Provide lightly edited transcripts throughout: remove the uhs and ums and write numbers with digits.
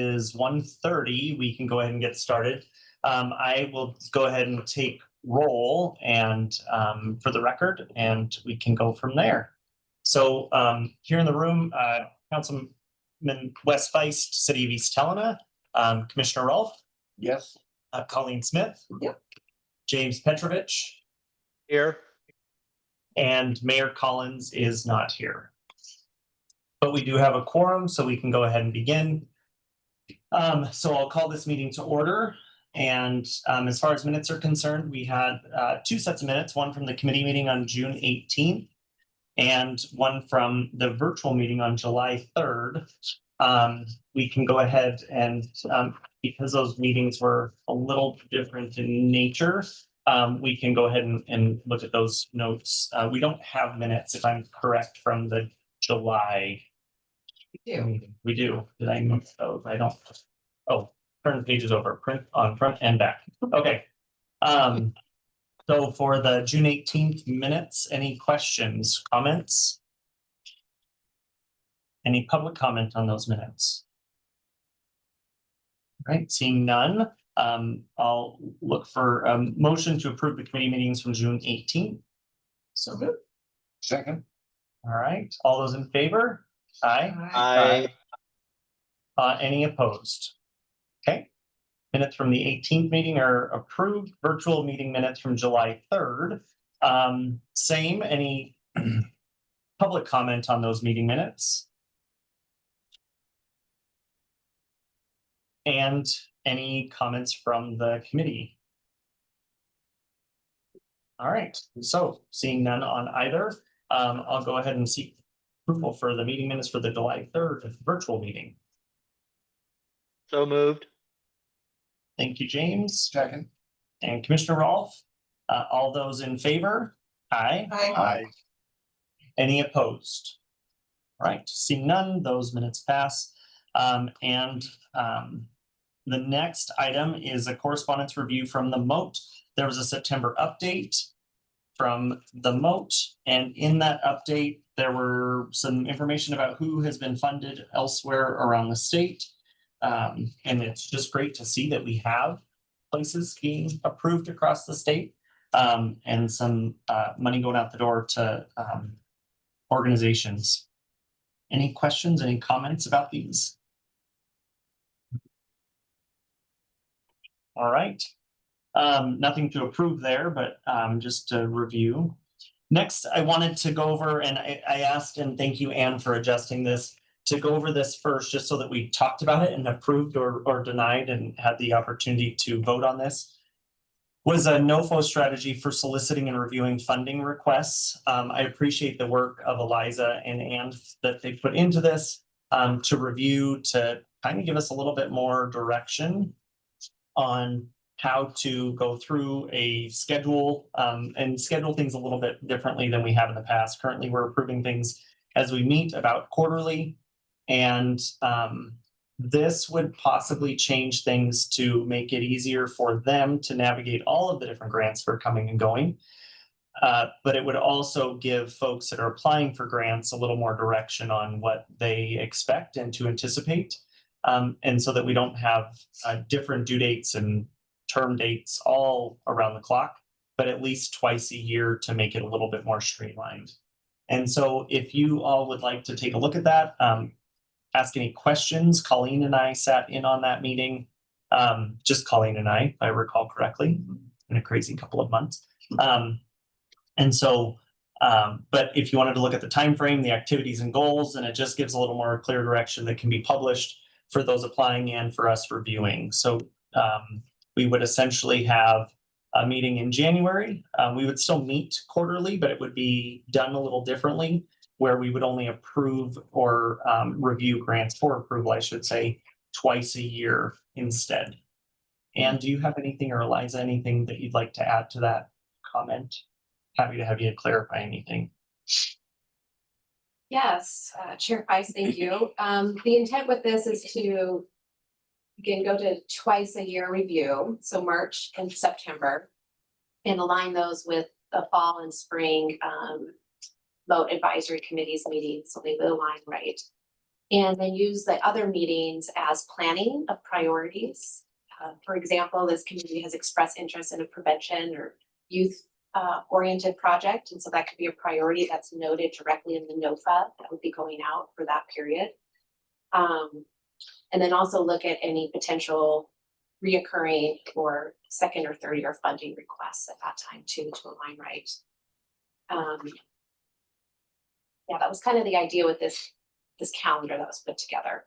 Is 1:30. We can go ahead and get started. I will go ahead and take roll and for the record, and we can go from there. So here in the room, Councilman Wes Feist, City of East Helena, Commissioner Rolfe. Yes. Colleen Smith. Yep. James Petrovich. Here. And Mayor Collins is not here. But we do have a quorum, so we can go ahead and begin. So I'll call this meeting to order. And as far as minutes are concerned, we had two sets of minutes, one from the committee meeting on June 18th and one from the virtual meeting on July 3rd. We can go ahead and because those meetings were a little different in nature, we can go ahead and look at those notes. We don't have minutes, if I'm correct, from the July. We do. Did I miss those? I don't. Oh, turn the pages over. Print on front and back. Okay. So for the June 18th minutes, any questions, comments? Any public comment on those minutes? All right, seeing none, I'll look for a motion to approve the committee meetings from June 18th. So good. Second. All right, all those in favor? Aye. Aye. Any opposed? Okay. Minutes from the 18th meeting are approved. Virtual meeting minutes from July 3rd. Same, any public comment on those meeting minutes? And any comments from the committee? All right, so seeing none on either, I'll go ahead and seek approval for the meeting minutes for the July 3rd virtual meeting. So moved. Thank you, James. Second. And Commissioner Rolfe. All those in favor? Aye. Aye. Any opposed? All right, seeing none, those minutes pass. The next item is a correspondence review from the MOAT. There was a September update from the MOAT, and in that update, there were some information about who has been funded elsewhere around the state. And it's just great to see that we have places being approved across the state, and some money going out the door to organizations. Any questions, any comments about these? All right. Nothing to approve there, but just to review. Next, I wanted to go over, and I asked, and thank you, Anne, for adjusting this, to go over this first, just so that we talked about it and approved or denied and had the opportunity to vote on this. Was a NOFO strategy for soliciting and reviewing funding requests. I appreciate the work of Eliza and Anne that they put into this to review, to kind of give us a little bit more direction on how to go through a schedule and schedule things a little bit differently than we have in the past. Currently, we're approving things as we meet about quarterly, and this would possibly change things to make it easier for them to navigate all of the different grants that are coming and going. But it would also give folks that are applying for grants a little more direction on what they expect and to anticipate. And so that we don't have different due dates and term dates all around the clock, but at least twice a year to make it a little bit more streamlined. And so if you all would like to take a look at that, ask any questions. Colleen and I sat in on that meeting. Just Colleen and I, if I recall correctly, in a crazy couple of months. And so, but if you wanted to look at the time frame, the activities and goals, then it just gives a little more clear direction that can be published for those applying and for us reviewing. So we would essentially have a meeting in January. We would still meet quarterly, but it would be done a little differently, where we would only approve or review grants for approval, I should say, twice a year instead. And do you have anything, or Eliza, anything that you'd like to add to that comment? Happy to have you clarify anything. Yes, Chair Price, thank you. The intent with this is to, again, go to twice a year review, so March and September, and align those with the fall and spring vote advisory committees meetings, so they will align right. And then use the other meetings as planning of priorities. For example, this community has expressed interest in a prevention or youth oriented project. And so that could be a priority that's noted directly in the NOFA that would be going out for that period. And then also look at any potential reoccurring or second or third year funding requests at that time too, to align right. Yeah, that was kind of the idea with this calendar that was put together.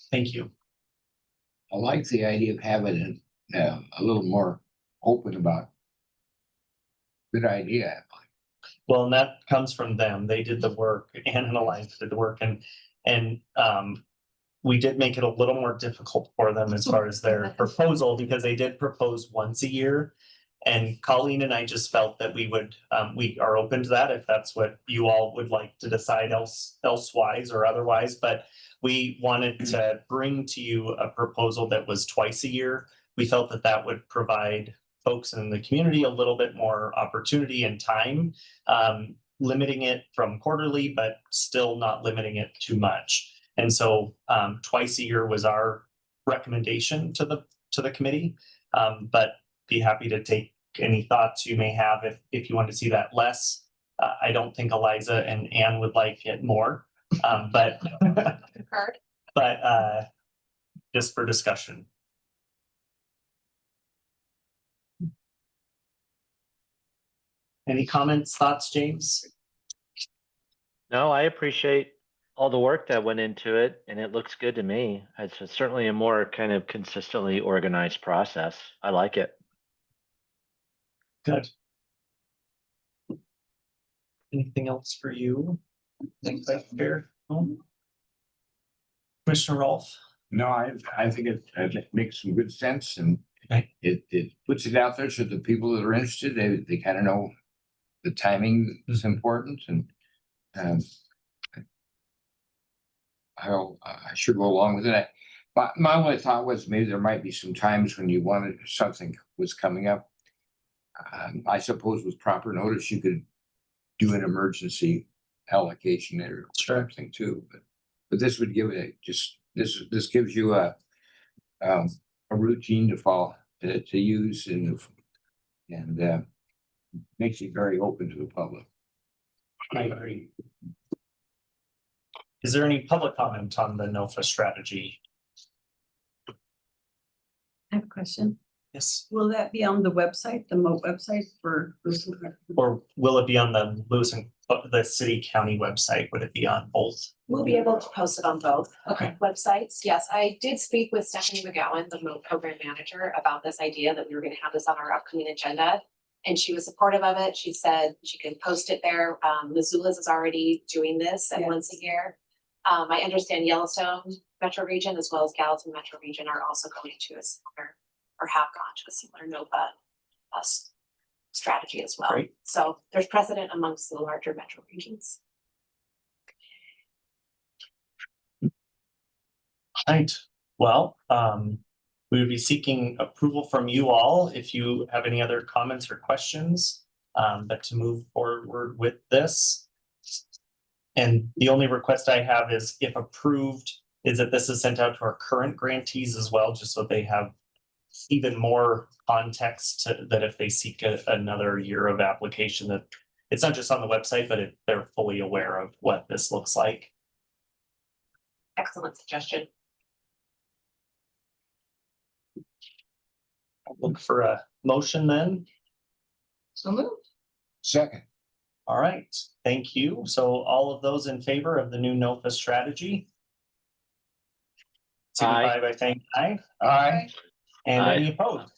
Thank you. I like the idea of having it a little more open about. Good idea. Well, and that comes from them. They did the work, Ann and Eliza did the work, and we did make it a little more difficult for them as far as their proposal, because they did propose once a year. And Colleen and I just felt that we are open to that if that's what you all would like to decide elsewise or otherwise, but we wanted to bring to you a proposal that was twice a year. We felt that that would provide folks in the community a little bit more opportunity and time, limiting it from quarterly, but still not limiting it too much. And so twice a year was our recommendation to the committee, but be happy to take any thoughts you may have if you want to see that less. I don't think Eliza and Ann would like it more, but just for discussion. Any comments, thoughts, James? No, I appreciate all the work that went into it, and it looks good to me. It's certainly a more kind of consistently organized process. I like it. Good. Anything else for you? Think that's fair? No? Commissioner Rolfe? No, I think it makes some good sense, and Okay. it puts it out there so the people that are interested, they kind of know the timing is important, and I should go along with it. My only thought was maybe there might be some times when you wanted something was coming up. I suppose with proper notice, you could do an emergency allocation or something too. But this would give it this gives you a routine to follow to use and makes it very open to the public. I agree. Is there any public comment on the NOFA strategy? I have a question. Yes. Will that be on the website, the MOAT website for? Or will it be on the Lewis and the city county website? Would it be on both? We'll be able to post it on both Okay. websites. Yes, I did speak with Stephanie McGowan, the MOAT program manager, about this idea that we were going to have this on our upcoming agenda. And she was supportive of it. She said she can post it there. Missoula's is already doing this once a year. I understand Yellowstone Metro Region as well as Gallatin Metro Region are also going to a similar, or have gone to a similar NOFA strategy as well. Great. So there's precedent amongst the larger metro regions. Right. Well, we would be seeking approval from you all if you have any other comments or questions, but to move forward with this. And the only request I have is, if approved, is that this is sent out to our current grantees as well, just so they have even more context that if they seek another year of application, that it's not just on the website, but they're fully aware of what this looks like. Excellent suggestion. I'll look for a motion then. So moved. Second. All right, thank you. So all of those in favor of the new NOFA strategy? Signify by saying aye. Aye. And Aye. any opposed?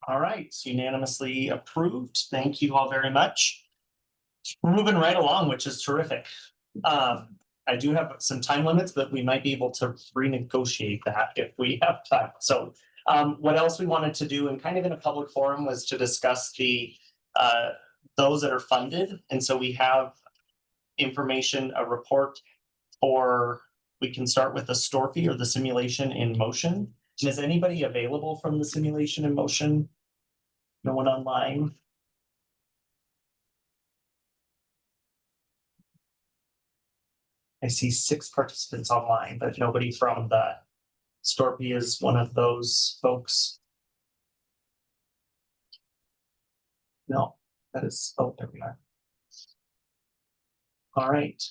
All right, unanimously approved. Thank you all very much. We're moving right along, which is terrific. I do have some time limits, but we might be able to renegotiate that if we have time. So what else we wanted to do, and kind of in a public forum, was to discuss those that are funded. And so we have information, a report for, we can start with the STORFI, or the simulation in motion. And is anybody available from the simulation in motion? No one online? I see 6 participants online, but nobody from the Storpy is one of those folks. No, that is, oh, there we are. All right.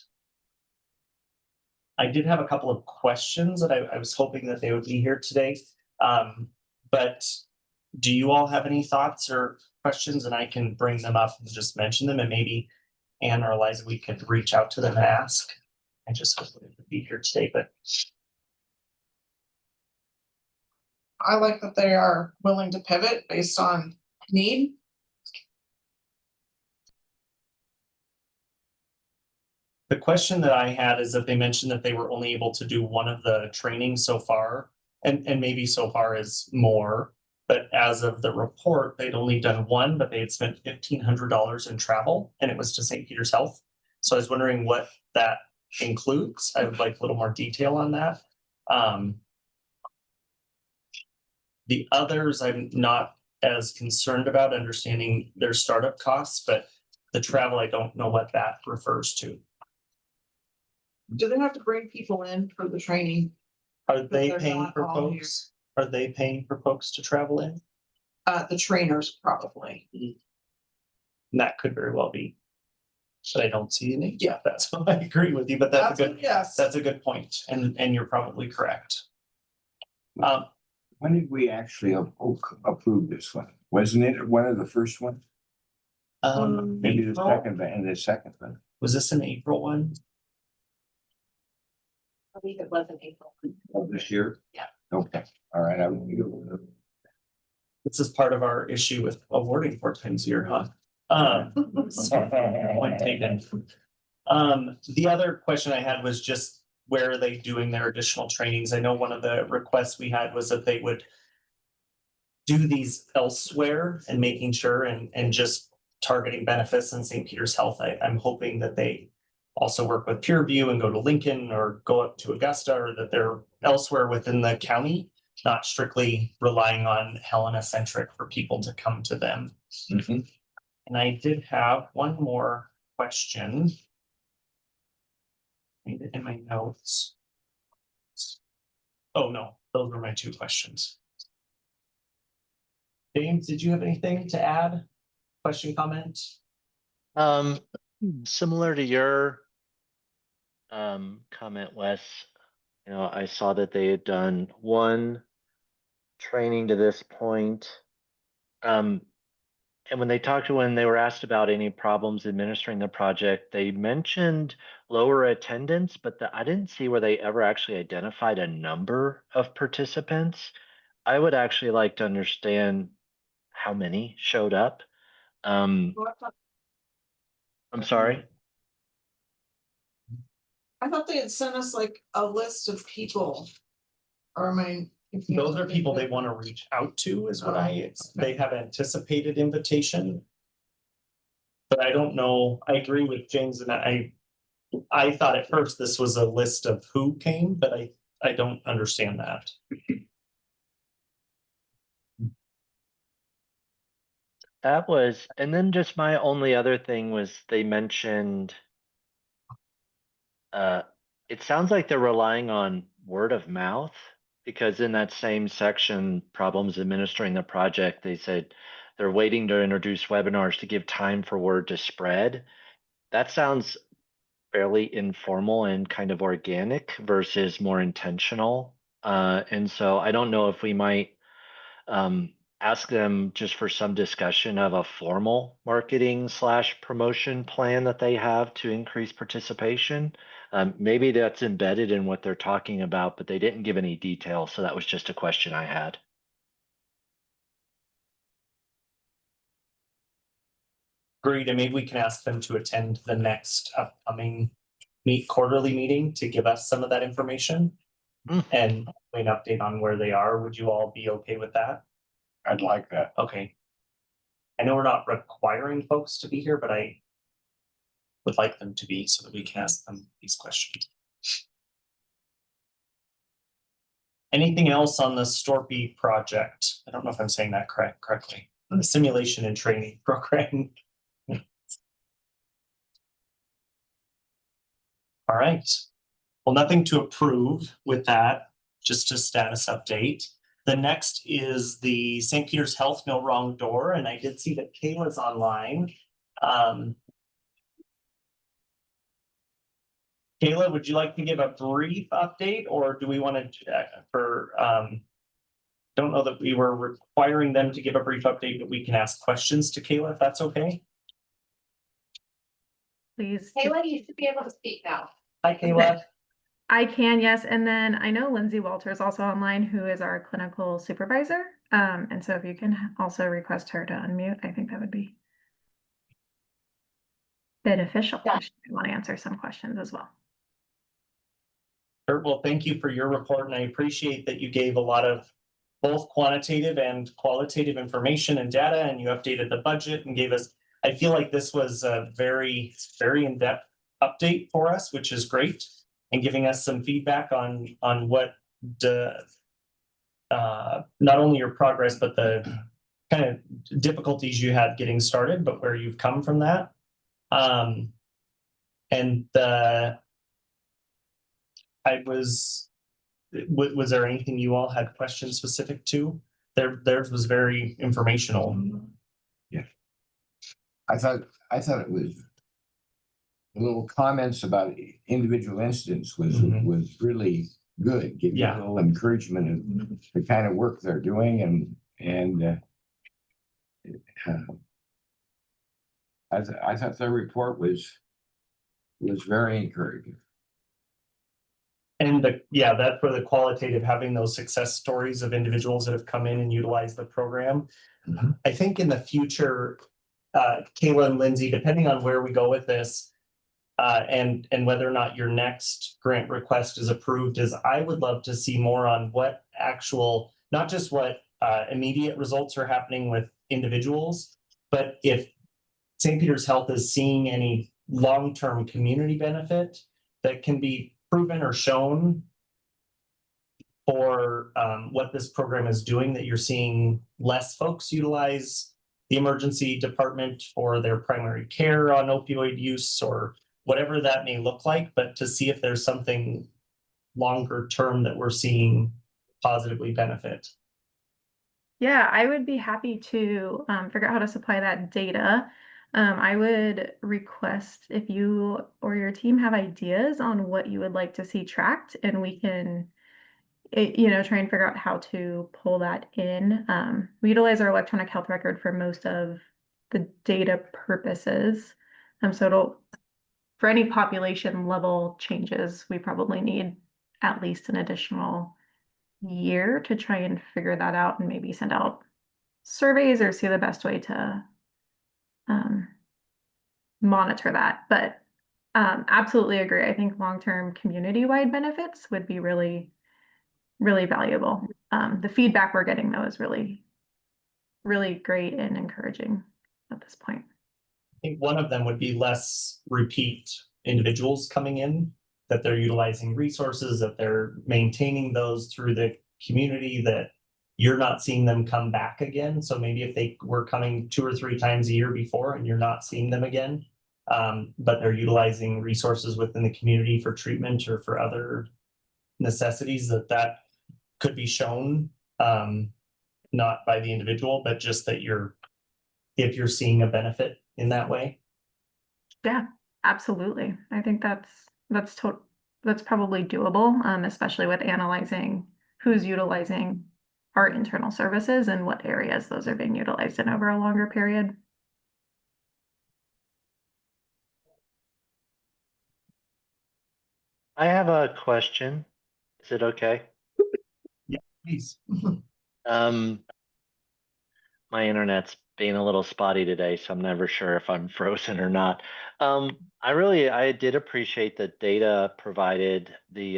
I did have a couple of questions that I was hoping that they would be here today. But do you all have any thoughts or questions? And I can bring them up and just mention them, and maybe Anne or Eliza, we could reach out to them and ask. I just hope they would be here today, but I like that they are willing to pivot based on need. the question that I had is that they mentioned that they were only able to do one of the trainings so far, and maybe so far is more. But as of the report, they'd only done one, but they had spent $1,500 in travel, and it was to St. Peter's Health. So I was wondering what that includes. I would like a little more detail on that. The others, I'm not as concerned about understanding their startup costs, but the travel, I don't know what that refers to. Do they have to bring people in for the training? Are they they're paying not for all here. folks? Are they paying for folks to travel in? The trainers probably. And that could very well be. But I don't see any. Yeah. That's I agree with you, but that's a good, Yes. that's a good point, and you're probably correct. When did we actually approve this one? Wasn't it one of the first ones? Maybe the April? second, and the second one. Was this an April one? I believe it was in April. Of this year? Yeah. Okay, all right, I will. This is part of our issue with awarding 4 times a year, huh? Point taken. The other question I had was just where are they doing their additional trainings? I know one of the requests we had was that they would do these elsewhere and making sure and just targeting benefits in St. Peter's Health. I'm hoping that they also work with Peerview and go to Lincoln or go up to Augusta, or that they're elsewhere within the county, not strictly relying on Helena centric for people to come to them. Mhm. And I did have one more question. Made it in my notes. Oh, no, those were my 2 questions. James, did you have anything to add? Question, comment? Similar to your comment, Wes, you know, I saw that they had done one training to this point. And when they were asked about any problems administering the project, they mentioned lower attendance, but I didn't see where they ever actually identified a number of participants. I would actually like to understand how many showed up. I'm sorry. I thought they had sent us like a list of people. Or am I? Those are people they want to reach out to is what they have anticipated invitation. But I don't know, I agree with James, and I thought at first this was a list of who came, but I don't understand that. That was, and then just my only other thing was they mentioned, it sounds like they're relying on word of mouth, because in that same section, problems administering the project, they said they're waiting to introduce webinars to give time for word to spread. That sounds fairly informal and kind of organic versus more intentional. And so I don't know if we might ask them just for some discussion of a formal marketing / promotion plan that they have to increase participation. Maybe that's embedded in what they're talking about, but they didn't give any details. So that was just a question I had. Agreed, and maybe we can ask them to attend the next upcoming quarterly meeting to give us some of that information. And an update on where they are. Would you all be okay with that? I'd like that. Okay. I know we're not requiring folks to be here, but I would like them to be so that we can ask them these questions. Anything else on the Storpy project? I don't know if I'm saying that correctly. The simulation and training program. All right. Well, nothing to approve with that, just a status update. The next is the St. Peter's Health No Wrong Door, and I did see that Kayla's online. Kayla, would you like to give a brief update, or do we want to, don't know that we were requiring them to give a brief update, but we can ask questions to Kayla if that's okay. Please. Kayla, you should be able to speak now. Hi, Kayla. I can, yes. And then I know Lindsay Walter is also online, who is our clinical supervisor. And so if you can also request her to unmute, I think that would be beneficial. Yeah. If she might want to answer some questions as well. Sure. Well, thank you for your report, and I appreciate that you gave a lot of both quantitative and qualitative information and data, and you updated the budget and gave us, I feel like this was a very, very in-depth update for us, which is great, and giving us some feedback on what not only your progress, but the kind of difficulties you had getting started, but where you've come from that. Was there anything you all had questions specific to? Theirs was very informational. I thought it was the little comments about individual incidents was really good. Give you a Yeah. little encouragement of the kind of work they're doing, and I thought their report was very encouraging. And that's where the qualitative, having those success stories of individuals that have come in and utilized the program. I think in the future, Kayla and Lindsay, depending on where we go with this, and whether or not your next grant request is approved, is I would love to see more on what actual, not just what immediate results are happening with individuals, but if St. Peter's Health is seeing any long-term community benefit that can be proven or shown for what this program is doing, that you're seeing less folks utilize the emergency department for their primary care on opioid use or whatever that may look like, but to see if there's something longer term that we're seeing positively benefit. Yeah, I would be happy to figure out how to supply that data. I would request if you or your team have ideas on what you would like to see tracked, and we can, try and figure out how to pull that in. We utilize our electronic health record for most of the data purposes. So for any population level changes, we probably need at least an additional year to try and figure that out and maybe send out surveys or see the best way to monitor that. But absolutely agree. I think long-term community-wide benefits would be really, really valuable. The feedback we're getting though is really, really great and encouraging at this point. I think one of them would be less repeat individuals coming in, that they're utilizing resources, that they're maintaining those through the community, that you're not seeing them come back again. So maybe if they were coming 2 or 3 times a year before and you're not seeing them again, but they're utilizing resources within the community for treatment or for other necessities, that could be shown, not by the individual, but just that if you're seeing a benefit in that way. Yeah, absolutely. I think that's probably doable, especially with analyzing who's utilizing our internal services and what areas those are being utilized in over a longer period. I have a question. Is it okay? Please. My internet's being a little spotty today, so I'm never sure if I'm frozen or not. I did appreciate the data provided, the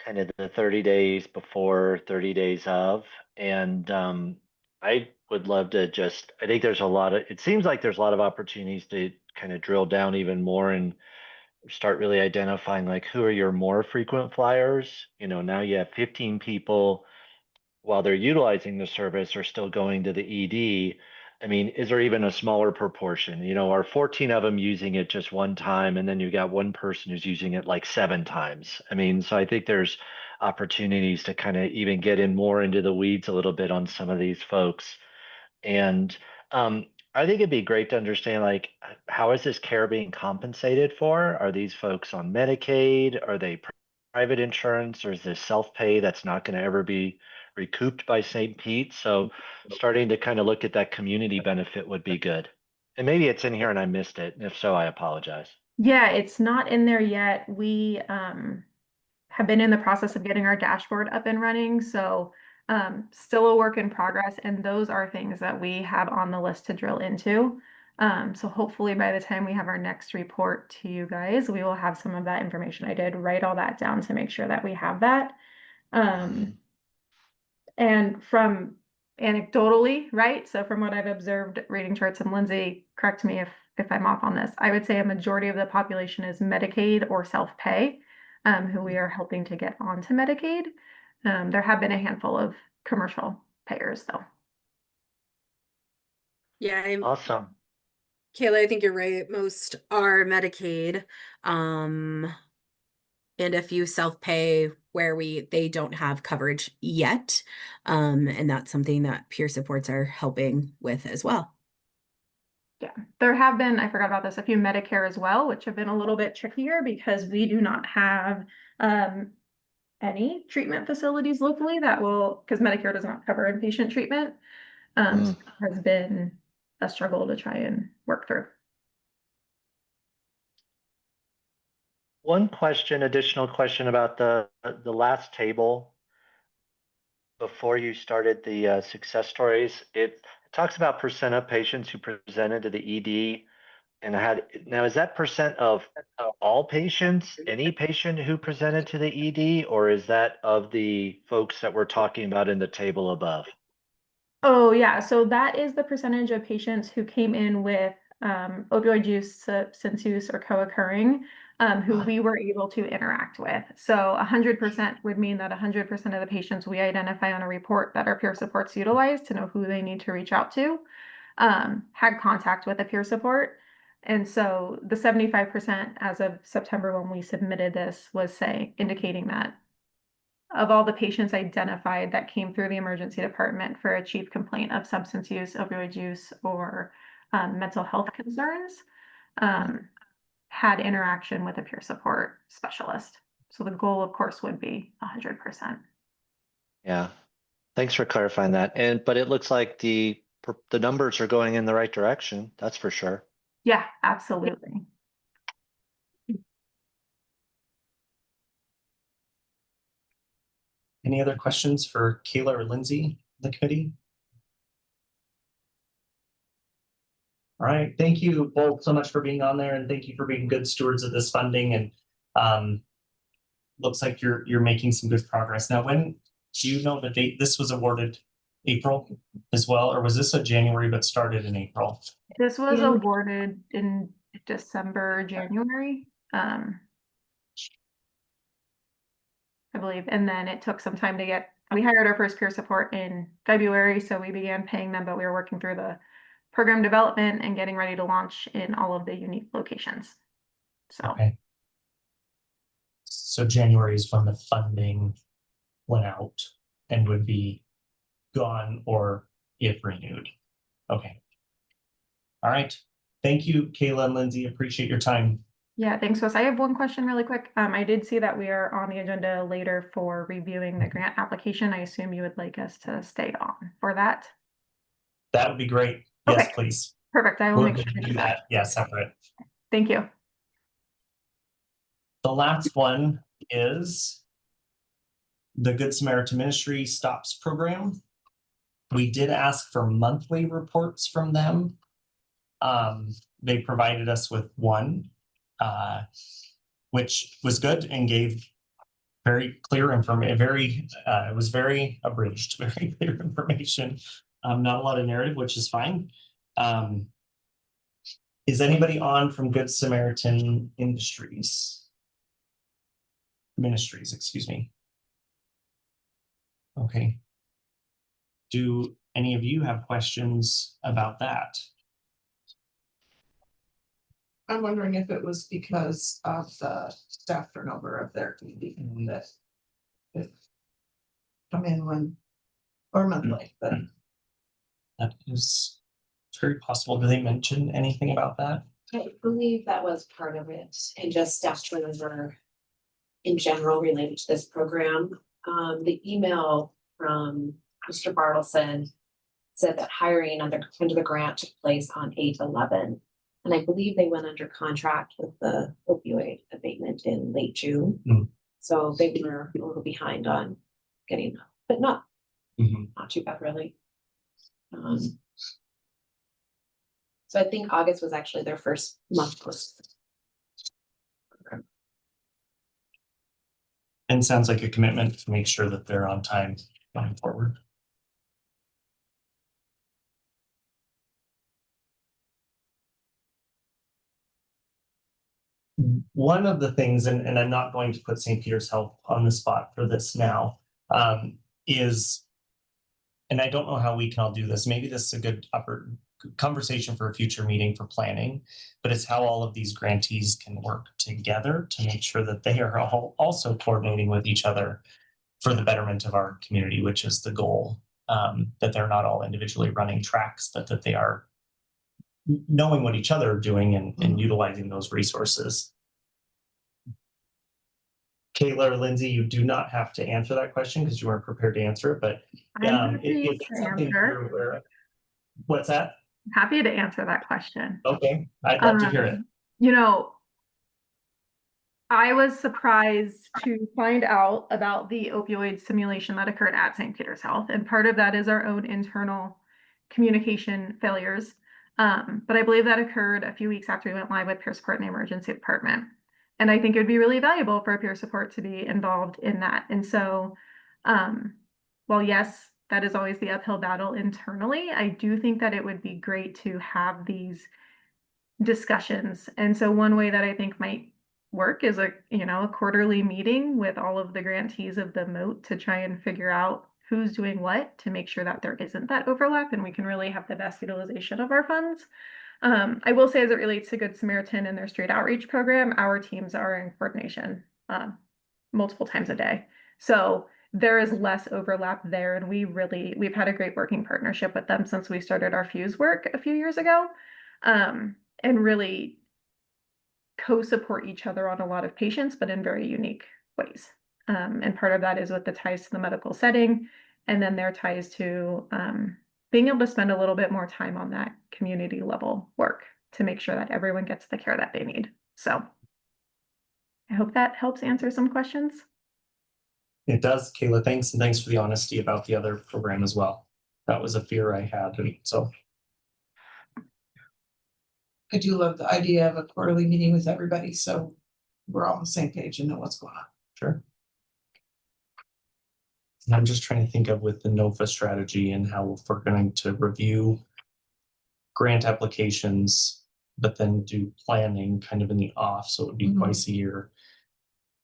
kind of the 30 days before, 30 days of, and I would love to I think it seems like there's a lot of opportunities to kind of drill down even more and start really identifying like who are your more frequent flyers. Now you have 15 people while they're utilizing the service are still going to the ED. I mean, is there even a smaller proportion? You know, are 14 of them using it just one time, and then you got one person who's using it like 7 times? I mean, so I think there's opportunities to kind of even get in more into the weeds a little bit on some of these folks. And I think it'd be great to understand, like, how is this care being compensated for? Are these folks on Medicaid? Are they private insurance, or is this self-pay that's not going to ever be recouped by St. Pete? So starting to kind of look at that community benefit would be good. And maybe it's in here and I missed it. And if so, I apologize. Yeah, it's not in there yet. We have been in the process of getting our dashboard up and running, so still a work in progress, and those are things that we have on the list to drill into. So hopefully by the time we have our next report to you guys, we will have some of that information. I did write all that down to make sure that we have that. And from anecdotally, right? So from what I've observed reading charts, and Lindsay, correct me if I'm off on this, I would say a majority of the population is Medicaid or self-pay, who we are helping to get onto Medicaid. There have been a handful of commercial payers though. Yeah, Awesome. Kayla, I think you're right. Most are Medicaid. And a few self-pay where they don't have coverage yet. And that's something that peer supports are helping with as well. Yeah, there have been, I forgot about this, a few Medicare as well, which have been a little bit trickier because we do not have any treatment facilities locally that will, because Medicare does not cover inpatient treatment. So it has been a struggle to try and work through. One question, additional question about the last table before you started the success stories. It talks about percent of patients who presented to the ED and had, now is that percent of all patients, any patient who presented to the ED, or is that of the folks that we're talking about in the table above? Oh, yeah. So that is the percentage of patients who came in with opioid use, substance use, or co-occurring, who we were able to interact with. So 100% would mean that 100% of the patients we identify on a report that our peer supports utilize to know who they need to reach out to, had contact with a peer support. And so the 75% as of September when we submitted this was indicating that of all the patients identified that came through the emergency department for a chief complaint of substance use, opioid use, or mental health concerns, had interaction with a peer support specialist. So the goal, of course, would be 100%. Yeah, thanks for clarifying that. But it looks like the numbers are going in the right direction. That's for sure. Yeah, absolutely. Any other questions for Kayla or Lindsay, the committee? All right, thank you both so much for being on there, and thank you for being good stewards of this funding. And looks like you're making some good progress. Now, when do you know the date this was awarded? April as well, or was this a January but started in April? This was awarded in December, January. I believe. And then it took some time to we hired our first peer support in February, so we began paying them, but we were working through the program development and getting ready to launch in all of the unique locations. So, okay. So January is when the funding went out and would be gone or if renewed. Okay. All right. Thank you, Kayla and Lindsay. Appreciate your time. yeah, thanks, Wes. I have one question really quick. I did see that we are on the agenda later for reviewing the grant application. I assume you would like us to stay on for that. That would be great. Yes, Okay. please. Perfect. I will We'll make sure to do that. Yeah, separate. Thank you. The last one is the Good Samaritan Ministry Stops program. We did ask for monthly reports from them. They provided us with one, which was good and gave very clear information. It was very abridged, very clear information. Not a lot of narrative, which is fine. Is anybody on from Good Samaritan Ministries, excuse me. Okay. Do any of you have questions about that? I'm wondering if it was because of the staff turnover of their committee that it come in when or monthly, but That is very possible. Do they mention anything about that? I believe that was part of it, and just staff turnover in general related to this program. The email from Mr. Bartleson said that hiring under the grant took place on 8/11. And I believe they went under contract with the opioid abatement in late June. Mm. So they were a little behind on getting, but not too bad really. So I think August was actually their first month post. And sounds like a commitment to make sure that they're on time going forward. One of the things, and I'm not going to put St. Peter's Health on the spot for this now, is, and I don't know how we can all do this, maybe this is a good conversation for a future meeting for planning, but it's how all of these grantees can work together to make sure that they are all also coordinating with each other for the betterment of our community, which is the goal, that they're not all individually running tracks, but that they are knowing what each other are doing and utilizing those resources. Kayla or Lindsay, you do not have to answer that question because you weren't prepared to answer it, but I'm happy if to it's something answer. you're aware of. What's that? Happy to answer that question. Okay, I'd love to hear it. You know, I was surprised to find out about the opioid simulation that occurred at St. Peter's Health, and part of that is our own internal communication failures. But I believe that occurred a few weeks after we went live with peer support in the emergency department. And I think it would be really valuable for peer support to be involved in that. And so, while yes, that is always the uphill battle internally, I do think that it would be great to have these discussions. And so one way that I think might work is a quarterly meeting with all of the grantees of the moat to try and figure out who's doing what to make sure that there isn't that overlap and we can really have the best utilization of our funds. I will say, as it relates to Good Samaritan and their street outreach program, our teams are in coordination multiple times a day. So there is less overlap there, and we've had a great working partnership with them since we started our Fuse work a few years ago, and really co-support each other on a lot of patients, but in very unique ways. And part of that is with the ties to the medical setting, and then their ties to being able to spend a little bit more time on that community level work to make sure that everyone gets the care that they need. So I hope that helps answer some questions. It does, Kayla. Thanks, and thanks for the honesty about the other program as well. That was a fear I had, and so I do love the idea of a quarterly meeting with everybody, so we're all on the same page and know what's going on. sure. And I'm just trying to think of with the NOFA strategy and how if we're going to review grant applications, but then do planning kind of in the off, so it would be twice a year.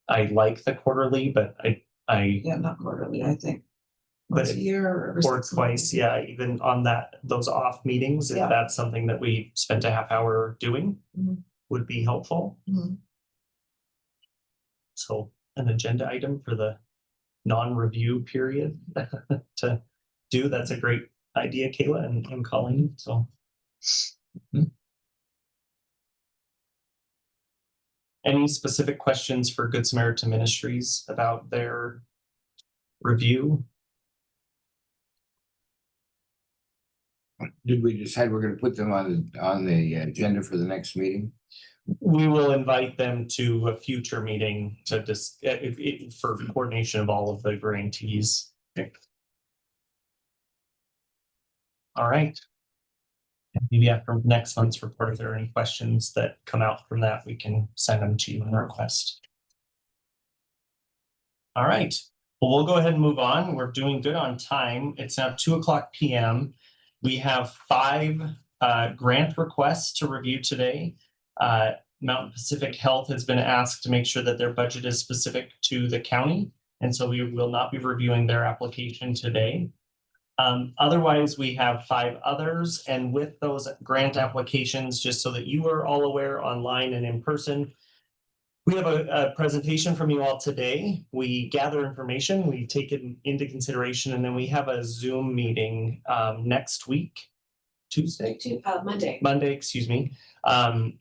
I like the quarterly, but I Yeah, not quarterly, I think. But Once a year or every or 6 twice, months. yeah, even on those off meetings, if Yeah. that's something that we spent a half hour doing, Mhm. would be helpful. Mhm. So an agenda item for the non-review period to do, that's a great idea, Kayla and Colleen, so. Any specific questions for Good Samaritan Ministries about their review? Did we decide we're gonna put them on the agenda for the next meeting? We will invite them to a future meeting to for coordination of all of the grantees. All right. And maybe after next month's report, if there are any questions that come out from that, we can send them to you in a request. All right, well, we'll go ahead and move on. We're doing good on time. It's now 2:00 p.m. We have 5 grant requests to review today. Mountain Pacific Health has been asked to make sure that their budget is specific to the county, and so we will not be reviewing their application today. Otherwise, we have 5 others, and with those grant applications, just so that you are all aware, online and in person, we have a presentation from you all today. We gather information, we take it into consideration, and then we have a Zoom meeting next week, Tuesday? Monday. Monday, excuse me,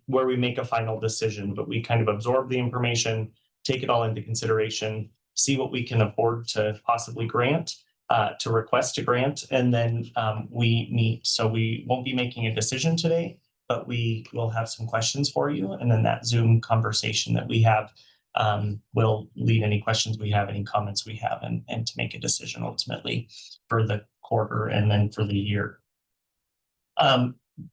where we make a final decision, but we kind of absorb the information, take it all into consideration, see what we can afford to possibly grant, to request a grant, and then we meet. So we won't be making a decision today, but we will have some questions for you. And then that Zoom conversation that we have will lead any questions we have, any comments we have, and to make a decision ultimately for the quarter and then for the year.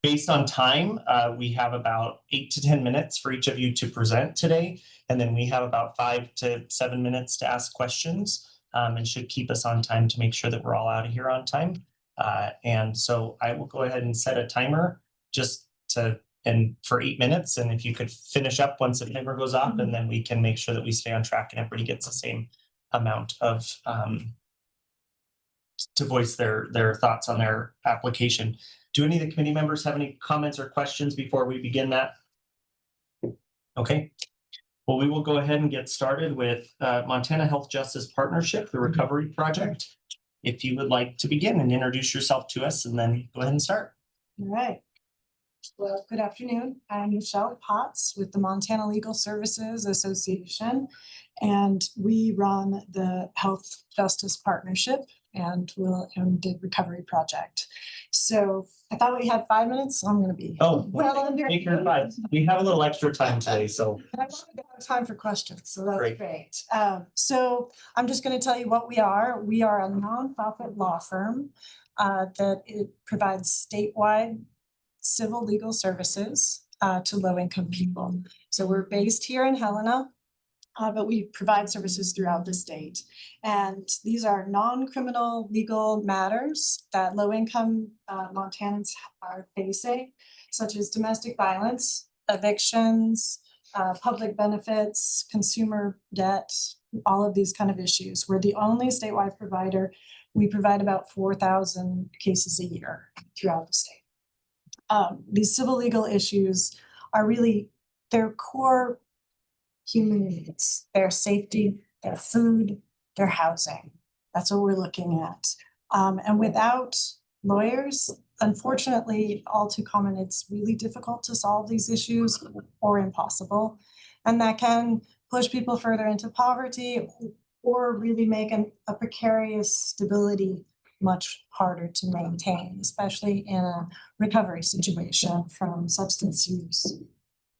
Based on time, we have about 8 to 10 minutes for each of you to present today. And then we have about 5 to 7 minutes to ask questions, and should keep us on time to make sure that we're all out of here on time. And so I will go ahead and set a timer and for 8 minutes. And if you could finish up once the timer goes off, and then we can make sure that we stay on track and everybody gets the same amount of to voice their thoughts on their application. Do any of the committee members have any comments or questions before we begin that? Okay. Well, we will go ahead and get started with Montana Health Justice Partnership, the Recovery Project. If you would like to begin and introduce yourself to us, and then go ahead and start. All right. Well, good afternoon. I'm Michelle Potts with the Montana Legal Services Association, and we run the Health Justice Partnership and the Recovery Project. So I thought we had 5 minutes, so I'm going to be well under. Take your 5. We have a little extra time today, so. And I wanted to have time for questions, so that's Great. great. So I'm just going to tell you what we are. We are a nonprofit law firm that it provides statewide civil legal services to low-income people. So we're based here in Helena, but we provide services throughout the state. And these are non-criminal legal matters that low-income Montanans are facing, such as domestic violence, evictions, public benefits, consumer debt, all of these kind of issues. We're the only statewide provider. We provide about 4,000 cases a year throughout the state. These civil legal issues are really their core human needs, their safety, their food, their housing. That's what we're looking at. And without lawyers, unfortunately, all too common, it's really difficult to solve these issues or impossible. And that can push people further into poverty or really make a precarious stability much harder to maintain, especially in a recovery situation from substance use.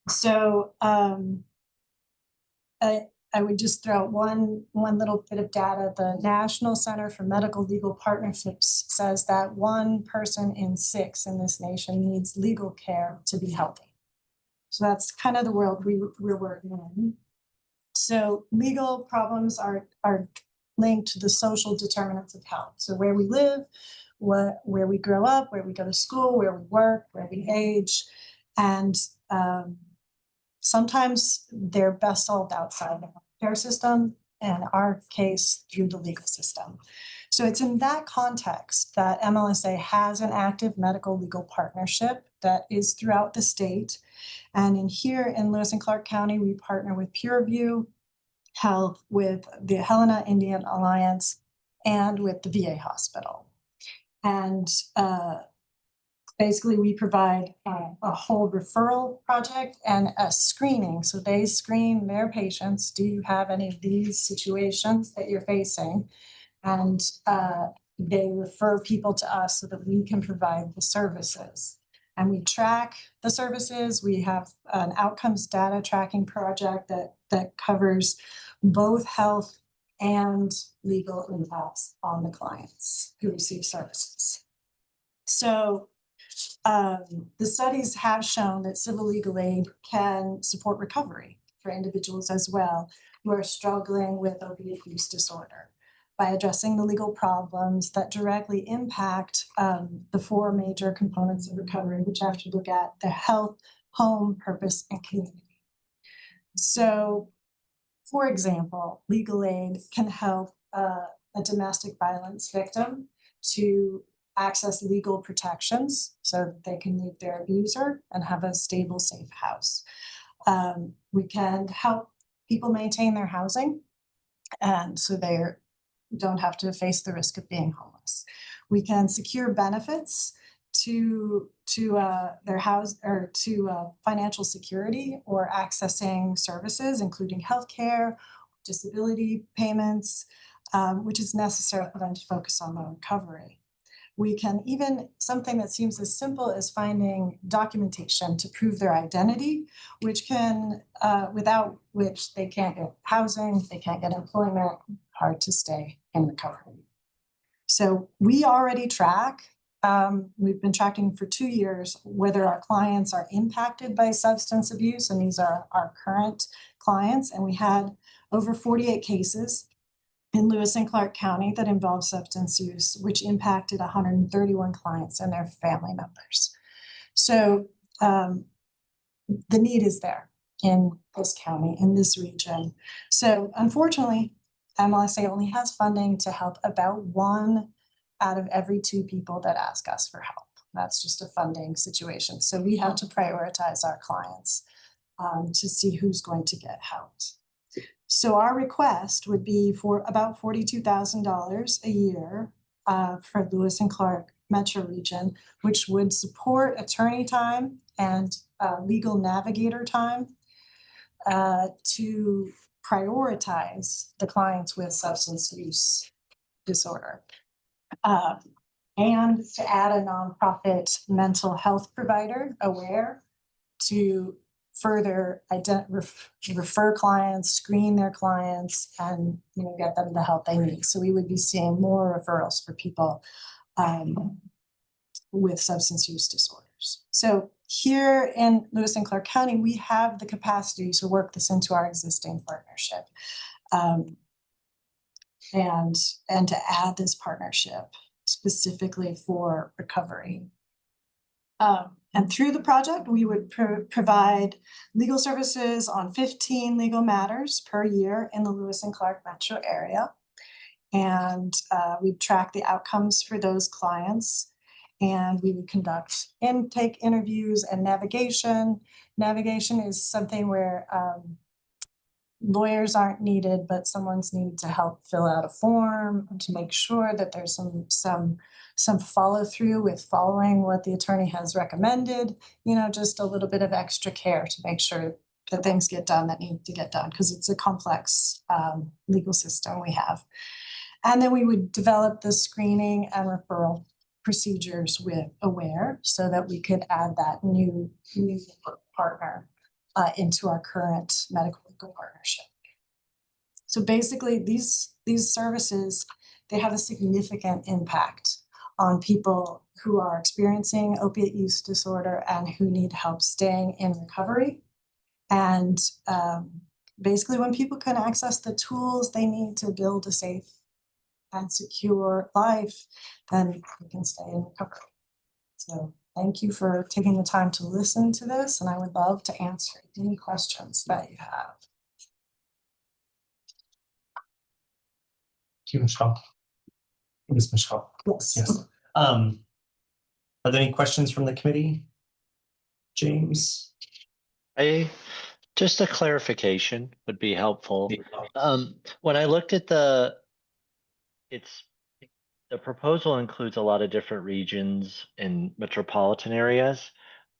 So I would just throw out one little bit of data. The National Center for Medical Legal Partnerships says that 1 person in 6 in this nation needs legal care to be healthy. So that's kind of the world we're working in. So legal problems are linked to the social determinants of health. So where we live, where we grow up, where we go to school, where we work, where we age, and sometimes they're best solved outside the healthcare system, in our case, through the legal system. So it's in that context that MLSA has an active medical legal partnership that is throughout the state. And here in Lewis and Clark County, we partner with PureView Health, with the Helena Indian Alliance, and with the VA hospital. And basically we provide a whole referral project and a screening. So they screen their patients. Do you have any of these situations that you're facing? And they refer people to us so that we can provide the services. And we track the services. We have an outcomes data tracking project that covers both health and legal impacts on the clients who receive services. So the studies have shown that civil legal aid can support recovery for individuals as well who are struggling with opioid use disorder by addressing the legal problems that directly impact the 4 major components of recovery, which have to look at the health, home, purpose, and community. So, for example, legal aid can help a domestic violence victim to access legal protections so that they can leave their abuser and have a stable, safe house. We can help people maintain their housing, and so they don't have to face the risk of being homeless. We can secure benefits to their house or to financial security or accessing services, including healthcare, disability payments, which is necessary for them to focus on the recovery. We can even, something that seems as simple as finding documentation to prove their identity, which can, without which they can't get housing, they can't get employment, hard to stay in recovery. So we already track, we've been tracking for 2 years, whether our clients are impacted by substance abuse, and these are our current clients, and we had over 48 cases in Lewis and Clark County that involved substance use, which impacted 131 clients and their family members. So the need is there in this county, in this region. So unfortunately, MLSA only has funding to help about 1 out of every 2 people that ask us for help. That's just a funding situation. So we have to prioritize our clients to see who's going to get helped. So our request would be for about $42,000 a year for Lewis and Clark Metro Region, which would support attorney time and legal navigator time to prioritize the clients with substance use disorder. And to add a nonprofit mental health provider, Aware, to further refer clients, screen their clients, and get them the help they need. So we would be seeing more referrals for people with substance use disorders. So here in Lewis and Clark County, we have the capacity to work this into our existing partnership, and to add this partnership specifically for recovery. And through the project, we would provide legal services on 15 legal matters per year in the Lewis and Clark metro area. And we'd track the outcomes for those clients. And we would conduct intake interviews and navigation. Navigation is something where lawyers aren't needed, but someone's needed to help fill out a form to make sure that there's some follow through with following what the attorney has recommended, just a little bit of extra care to make sure that things get done that need to get done, because it's a complex legal system we have. And then we would develop the screening and referral procedures with Aware so that we could add that new partner into our current medical legal partnership. So basically these services, they have a significant impact on people who are experiencing opiate use disorder and who need help staying in recovery. And basically when people can access the tools they need to build a safe and secure life, then they can stay in recovery. So thank you for taking the time to listen to this, and I would love to answer any questions that you have. Thank you, Michelle. Ms. Michelle. Yes. Are there any questions from the committee? James? Just a clarification would be helpful. When I looked at the proposal includes a lot of different regions and metropolitan areas,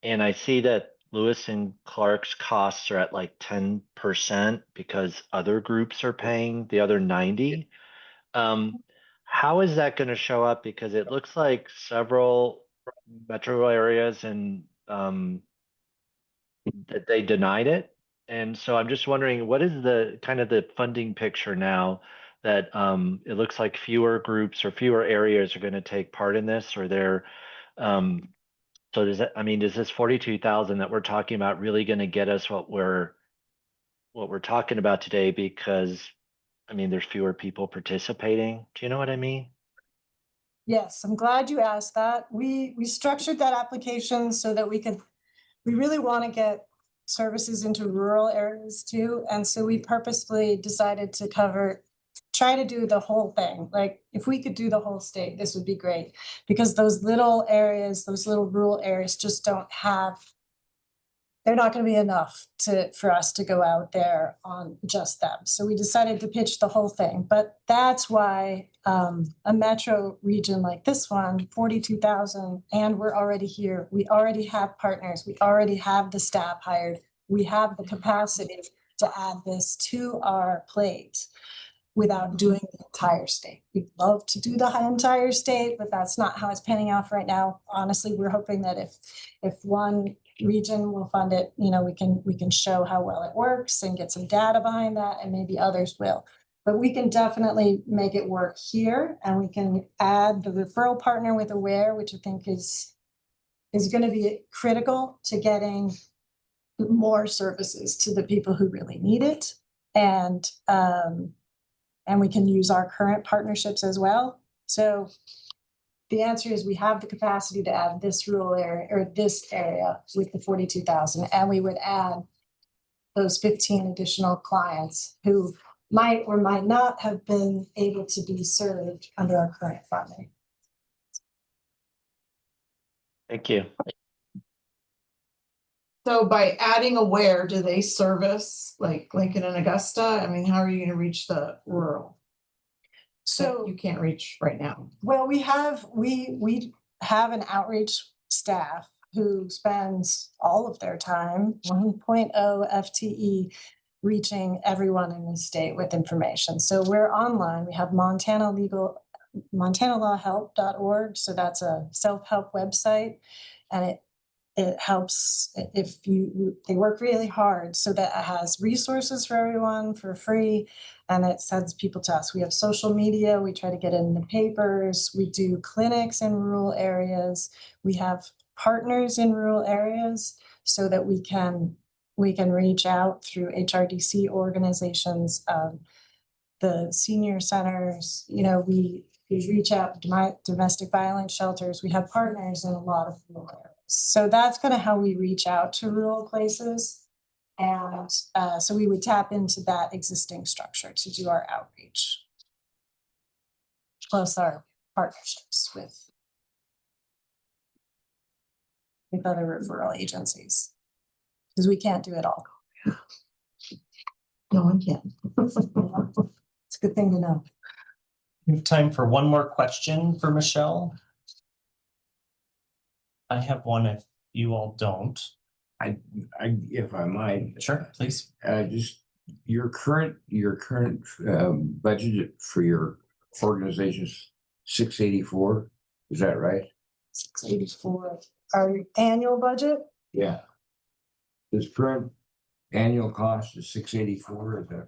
and I see that Lewis and Clark's costs are at like 10% because other groups are paying the other 90. How is that going to show up? Because it looks like several metro areas and that they denied it. And so I'm just wondering, what is the kind of the funding picture now that it looks like fewer groups or fewer areas are going to take part in this, or they're so does that, is this 42,000 that we're talking about really going to get us what we're talking about today? Because there's fewer people participating. Do you know what I mean? Yes, I'm glad you asked that. We structured that application so that we really want to get services into rural areas too. And so we purposefully decided to cover try to do the whole thing. Like, if we could do the whole state, this would be great. Because those little areas, those little rural areas just don't have, they're not gonna be enough for us to go out there on just them. So we decided to pitch the whole thing, but that's why a metro region like this one, 42,000, and we're already here. We already have partners. We already have the staff hired. We have the capacity to add this to our plate without doing the entire state. We'd love to do the entire state, but that's not how it's panning out right now. Honestly, we're hoping that if one region will fund it, you know, we can show how well it works and get some data behind that, and maybe others will. But we can definitely make it work here, and we can add the referral partner with Aware, which I think is gonna be critical to getting more services to the people who really need it. And we can use our current partnerships as well. So the answer is we have the capacity to add this rural area or this area with the 42,000, and we would add those 15 additional clients who might or might not have been able to be served under our current funding. Thank you. So by adding Aware, do they service like Lincoln and Augusta? I mean, how are you gonna reach the rural? So You can't reach right now. well, we have an outreach staff who spends all of their time, 1.0 FTE, reaching everyone in the state with information. So we're online. We have montanalawhelp.org. So that's a self-help website, and it helps they work really hard so that it has resources for everyone for free, and it sends people to us. We have social media. We try to get in the papers. We do clinics in rural areas. We have partners in rural areas so that we can reach out through HRDC organizations, the senior centers. You know, we reach out to domestic violence shelters. We have partners in a lot of rural areas. So that's kind of how we reach out to rural places. And so we would tap into that existing structure to do our outreach. Plus our partnerships with other referral agencies. Because we can't do it all. No one can. It's a good thing to know. We have time for one more question for Michelle. I have one if you all don't. If I might, Sure, please. just your current budget for your organization's 684. Is that right? 684. Our annual budget? Yeah. This current annual cost is 684. Is that?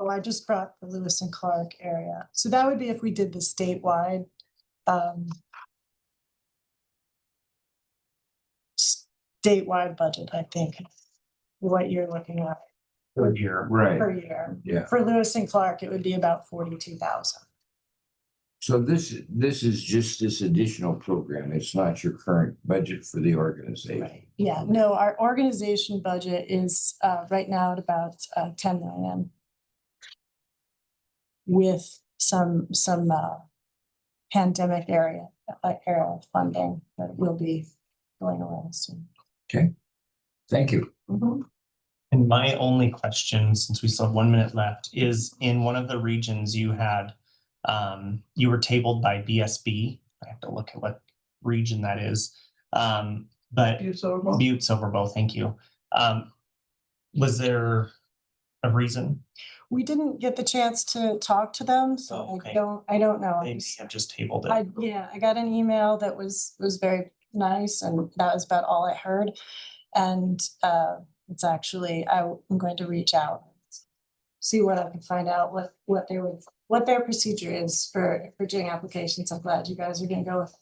Oh, I just brought the Lewis and Clark area. So that would be if we did the statewide. Statewide budget, I think, what you're looking at Per year. Right. per year. Yeah. For Lewis and Clark, it would be about 42,000. So this is just this additional program. It's not your current budget for the organization. Yeah, no, our organization budget is right now at about 10 million. With some pandemic era funding that will be going away soon. Okay. Thank you. And my only question, since we still have 1 minute left, is in one of the regions you had, you were tabled by BSB. I have to look at what region that is. But Butte Silver, thank you. Was there a reason? We didn't get the chance to talk to them, so Oh, okay. I don't know. They may have just tabled it. I got an email that was very nice, and that was about all I heard. And it's actually, I'm going to reach out, see what I can find out, what their procedure is for doing applications. I'm glad you guys are gonna go with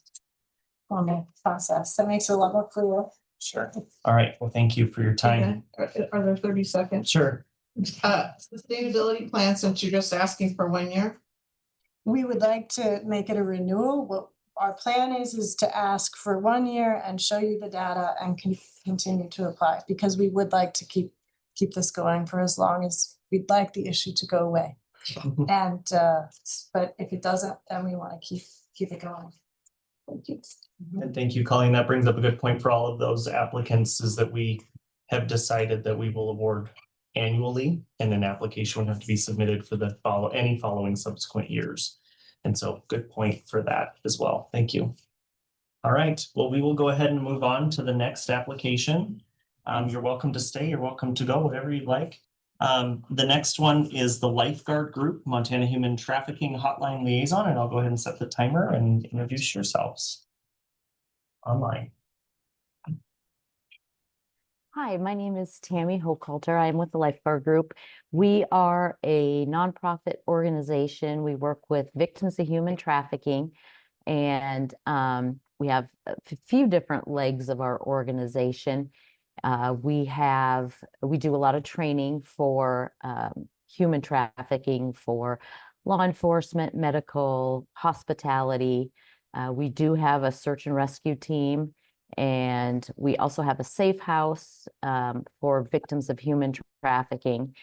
formal process. That makes it a lot more clear. Sure. All right. Well, thank you for your time. Okay. Are there 30 seconds? Sure. Sustainability plan, since you're just asking for 1 year? We would like to make it a renewal. What our plan is to ask for 1 year and show you the data and continue to apply, because we would like to keep keep this going for as long as we'd like the issue to go away. And, but if it doesn't, then we want to keep it going. Thank you. And thank you, Colleen. That brings up a good point for all of those applicants, is that we have decided that we will award annually, and an application would have to be submitted for the any following subsequent years. And so good point for that as well. Thank you. All right, well, we will go ahead and move on to the next application. You're welcome to stay, you're welcome to go, whatever you'd like. The next one is the Lifeguard Group, Montana Human Trafficking Hotline Liaison, and I'll go ahead and set the timer and introduce yourselves online. Hi, my name is Tammy Hochhalter. I'm with the Lifeguard Group. We are a nonprofit organization. We work with victims of human trafficking, and we have a few different legs of our organization. We do a lot of training for human trafficking, for law enforcement, medical, hospitality. We do have a search and rescue team. And we also have a safe house for victims of human trafficking.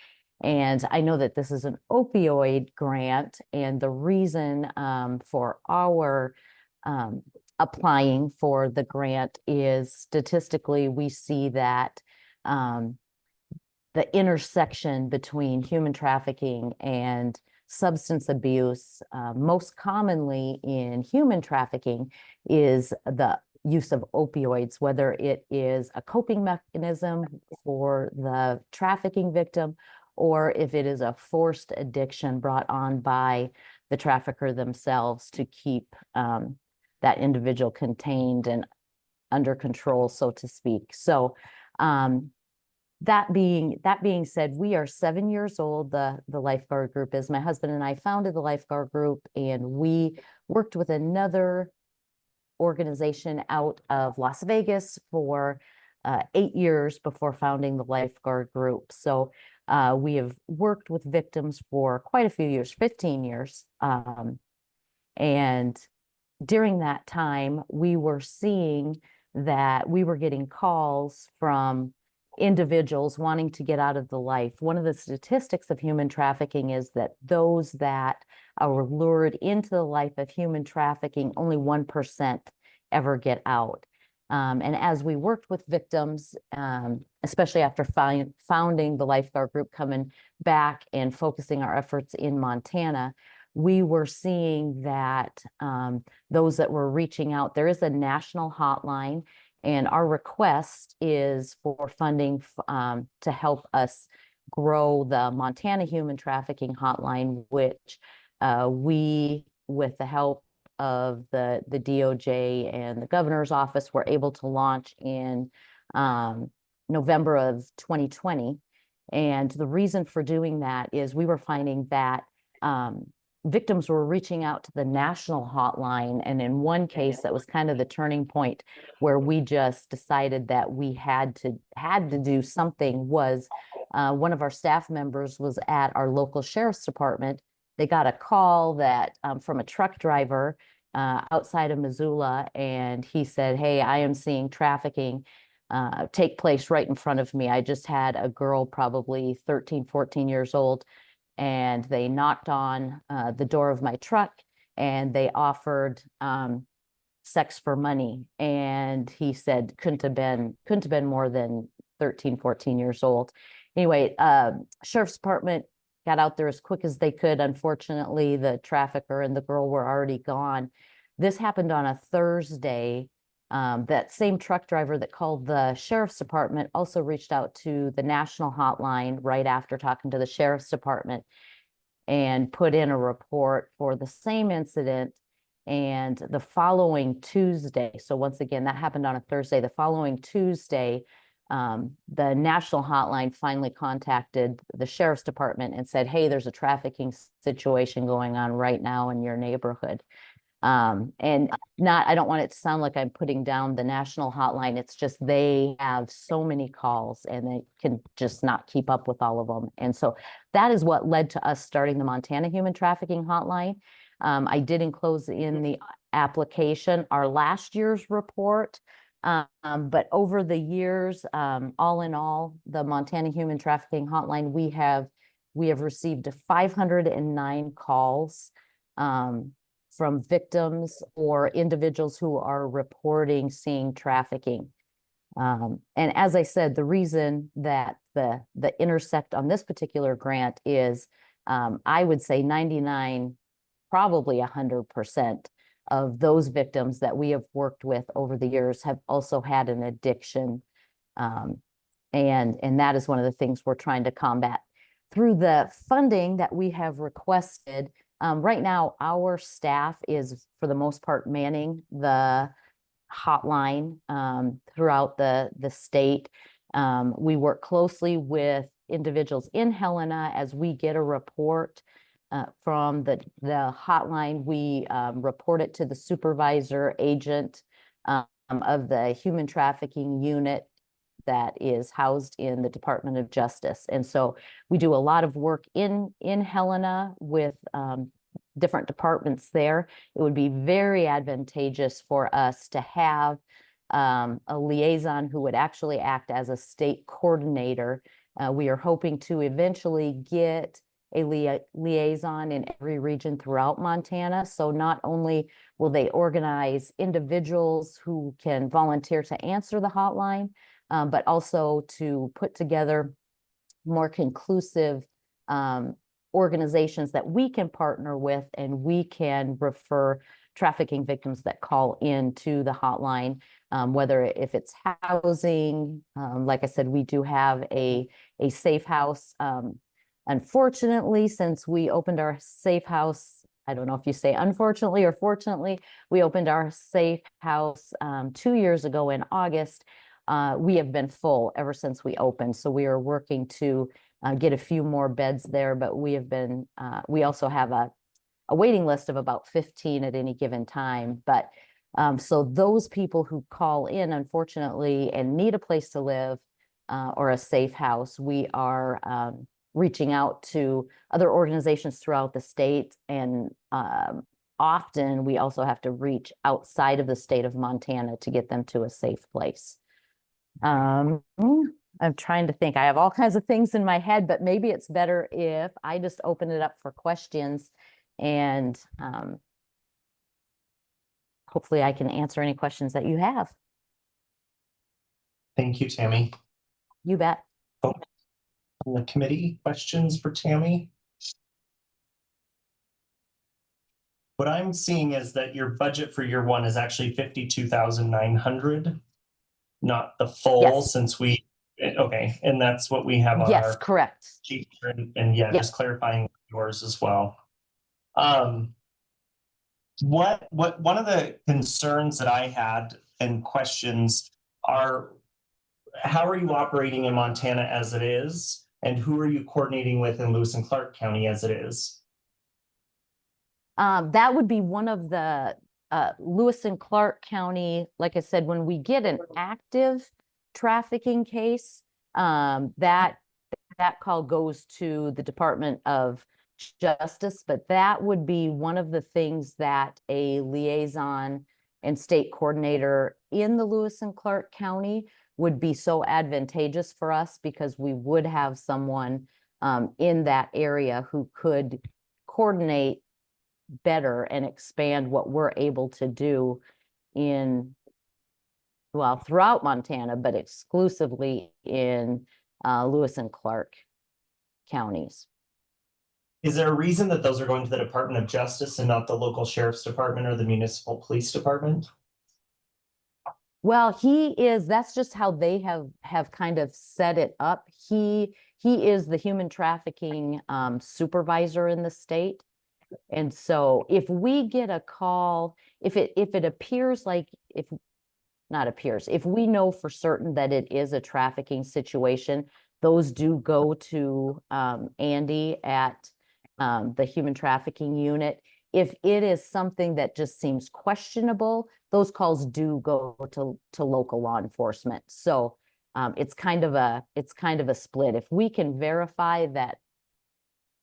And I know that this is an opioid grant, and the reason for our applying for the grant is statistically we see that the intersection between human trafficking and substance abuse, most commonly in human trafficking, is the use of opioids, whether it is a coping mechanism for the trafficking victim, or if it is a forced addiction brought on by the trafficker themselves to keep that individual contained and under control, so to speak. So that being said, we are 7 years old. The Lifeguard Group is. My husband and I founded the Lifeguard Group, and we worked with another organization out of Las Vegas for 8 years before founding the Lifeguard Group. So we have worked with victims for quite a few years, 15 years. And during that time, we were seeing that we were getting calls from individuals wanting to get out of the life. One of the statistics of human trafficking is that those that are lured into the life of human trafficking, only 1% ever get out. And as we worked with victims, especially after founding the Lifeguard Group, coming back and focusing our efforts in Montana, we were seeing that those that were reaching out, there is a national hotline, and our request is for funding to help us grow the Montana Human Trafficking Hotline, which we, with the help of the DOJ and the governor's office, were able to launch in November of 2020. And the reason for doing that is we were finding that victims were reaching out to the national hotline. And in one case, that was kind of the turning point where we just decided that we had to do something. Was one of our staff members was at our local sheriff's department. They got a call that from a truck driver outside of Missoula, and he said, "Hey, I am seeing trafficking take place right in front of me. I just had a girl, probably 13, 14 years old, and they knocked on the door of my truck, and they offered sex for money." And he said couldn't have been more than 13, 14 years old. Anyway, sheriff's department got out there as quick as they could. Unfortunately, the trafficker and the girl were already gone. This happened on a Thursday. That same truck driver that called the sheriff's department also reached out to the national hotline right after talking to the sheriff's department and put in a report for the same incident. And the following Tuesday, so once again, that happened on a Thursday. The following Tuesday, the national hotline finally contacted the sheriff's department and said, "Hey, there's a trafficking situation going on right now in your neighborhood." And I don't want it to sound like I'm putting down the national hotline. It's just they have so many calls and they can just not keep up with all of them. And so that is what led to us starting the Montana Human Trafficking Hotline. I did enclose in the application our last year's report But over the years, all in all, the Montana Human Trafficking Hotline, we have received 509 calls from victims or individuals who are reporting seeing trafficking. And as I said, the reason that the intersect on this particular grant is, I would say 99, probably 100% of those victims that we have worked with over the years have also had an addiction. And that is one of the things we're trying to combat. Through the funding that we have requested, right now our staff is for the most part manning the hotline throughout the state. We work closely with individuals in Helena. As we get a report from the hotline, we report it to the supervisor agent of the human trafficking unit that is housed in the Department of Justice. And so we do a lot of work in Helena with different departments there. It would be very advantageous for us to have a liaison who would actually act as a state coordinator. We are hoping to eventually get a liaison in every region throughout Montana. So not only will they organize individuals who can volunteer to answer the hotline, but also to put together more conclusive organizations that we can partner with, and we can refer trafficking victims that call in to the hotline, whether if it's housing. Like I said, we do have a safe house. Unfortunately, since we opened our safe house, I don't know if you say unfortunately or fortunately, we opened our safe house 2 years ago in August. We have been full ever since we opened. So we are working to get a few more beds there, but we also have a waiting list of about 15 at any given time. But so those people who call in, unfortunately, and need a place to live or a safe house, we are reaching out to other organizations throughout the state. And often we also have to reach outside of the state of Montana to get them to a safe place. I'm trying to think. I have all kinds of things in my head, but maybe it's better if I just open it up for questions, and hopefully I can answer any questions that you have. Thank you, Tammy. You bet. On the committee, questions for Tammy? What I'm seeing is that your budget for year one is actually 52,900, not the full, Yes. since we, okay, and that's what we have on Yes, our correct. sheet, and yeah, Yep. just clarifying yours as well. One of the concerns that I had and questions are, how are you operating in Montana as it is? And who are you coordinating with in Lewis and Clark County as it is? That would be one of the Lewis and Clark County. Like I said, when we get an active trafficking case, that call goes to the Department of Justice, but that would be one of the things that a liaison and state coordinator in the Lewis and Clark County would be so advantageous for us, because we would have someone in that area who could coordinate better and expand what we're able to do throughout Montana, but exclusively in Lewis and Clark counties. Is there a reason that those are going to the Department of Justice and not the local sheriff's department or the municipal police department? Well, that's just how they have kind of set it up. He is the human trafficking supervisor in the state. And so if we get a call, if it appears like, if we know for certain that it is a trafficking situation, those do go to Andy at the human trafficking unit. If it is something that just seems questionable, those calls do go to local law enforcement. So it's kind of a split. If we can verify that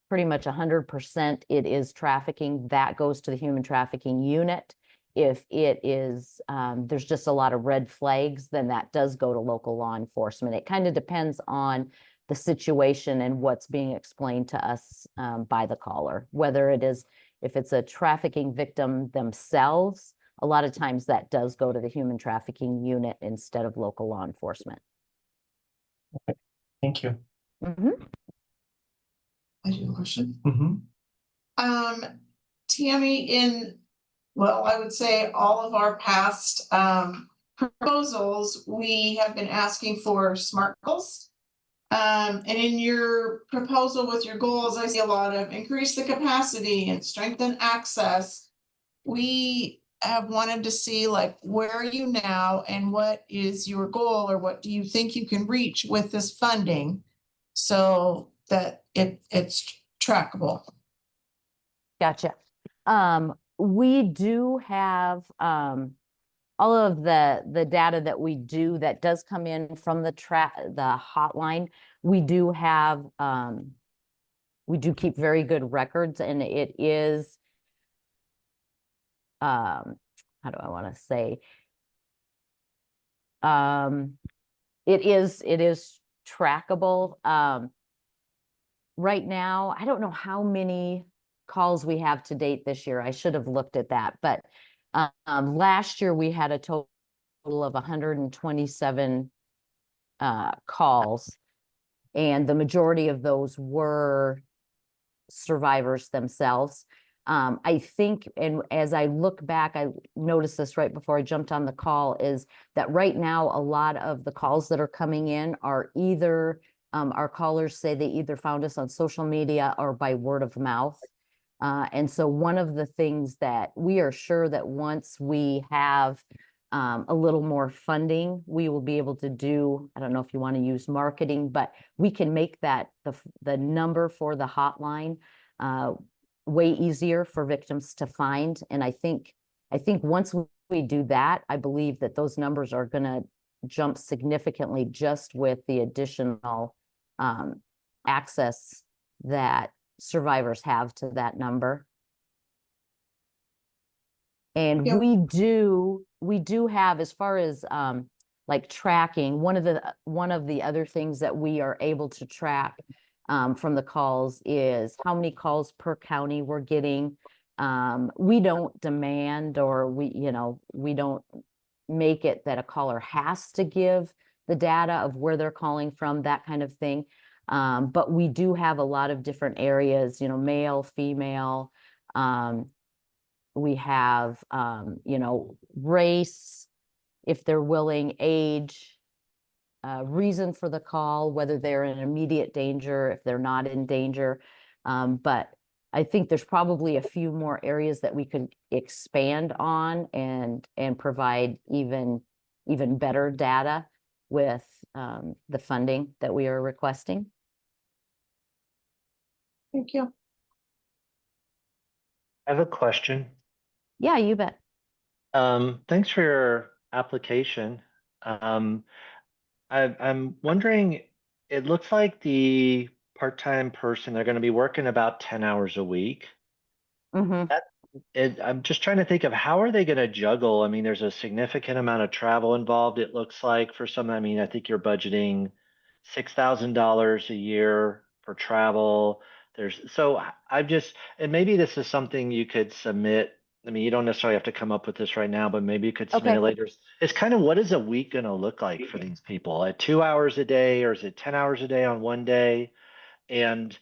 pretty much 100% it is trafficking, that goes to the human trafficking unit. if it is, there's just a lot of red flags, then that does go to local law enforcement. It kind of depends on the situation and what's being explained to us by the caller, whether it is, if it's a trafficking victim themselves, a lot of times that does go to the human trafficking unit instead of local law enforcement. Thank you. Mhm. I do a question. Mm-hmm. Tammy, well, I would say all of our past proposals, we have been asking for SMART goals. And in your proposal with your goals, I see a lot of increase the capacity and strengthen access. We have wanted to see, like, where are you now and what is your goal, or what do you think you can reach with this funding so that it's trackable? Gotcha. We do have all of the data that we do that does come in from the hotline. We do have we do keep very good records, and it is how do I want to say, it is trackable. Right now, I don't know how many calls we have to date this year. I should have looked at that, but last year we had a total of 127 calls, and the majority of those were survivors themselves. I think, and as I look back, I noticed this right before I jumped on the call, is that right now a lot of the calls that are coming in are either our callers say they either found us on social media or by word of mouth. And so one of the things that we are sure that once we have a little more funding, we will be able to do, I don't know if you want to use marketing, but we can make that the number for the hotline way easier for victims to find. And I think once we do that, I believe that those numbers are going to jump significantly just with the additional access that survivors have to that number. And Yep. we do have, as far as like tracking, one of the other things that we are able to track from the calls is how many calls per county we're getting. We don't demand, or we don't make it that a caller has to give the data of where they're calling from, that kind of thing. But we do have a lot of different areas, male, female. We have, race, if they're willing, age, reason for the call, whether they're in immediate danger, if they're not in danger. But I think there's probably a few more areas that we could expand on and provide even better data with the funding that we are requesting. Thank you. I have a question. Yeah, you bet. Thanks for your application. I'm wondering, it looks like the part-time person, they're going to be working about 10 hours a week. Mm-hmm. I'm just trying to think of how are they going to juggle? I mean, there's a significant amount of travel involved, it looks like, for some. I mean, I think you're budgeting $6,000 a year for travel. And maybe this is something you could submit. I mean, you don't necessarily have to come up with this right now, but maybe you could submit it Okay. later. It's kind of, what is a week going to look like for these people? At 2 hours a day, or is it 10 hours a day on one day? And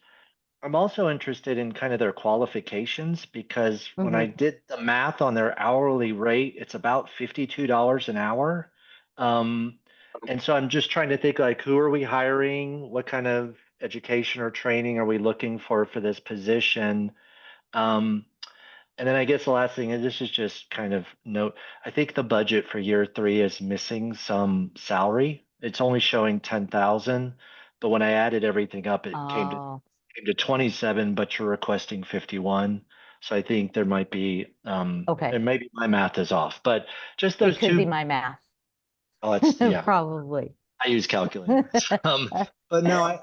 I'm also interested in kind of their qualifications, because when I did the math on their hourly rate, it's about $52 an hour. And so I'm just trying to think, like, who are we hiring? What kind of education or training are we looking for this position? Um, and then I guess the last thing, and this is just kind of note, I think the budget for year 3 is missing some salary. It's only showing 10,000, but when I added everything up, it came to 27, but you're requesting 51. So I think there might be, Okay. and maybe my math is off, but just It those could be two. my math. Oh, it's, yeah. Probably. I use calculators. But no,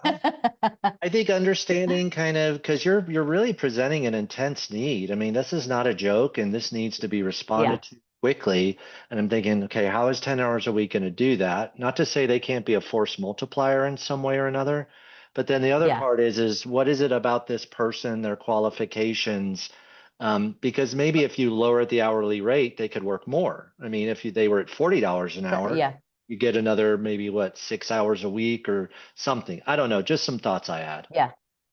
I think understanding kind of because you're really presenting an intense need. I mean, this is not a joke, and this needs to be responded to quickly. And I'm thinking, okay, how is 10 hours a week going to do that? Not to say they can't be a force multiplier in some way or another, but then the other Yeah. part is what is it about this person, their qualifications? Because maybe if you lower the hourly rate, they could work more. I mean, if they were at $40 an hour, Yeah. you get another maybe what 6 hours a week or something. I don't know. Just some thoughts I had. Yeah.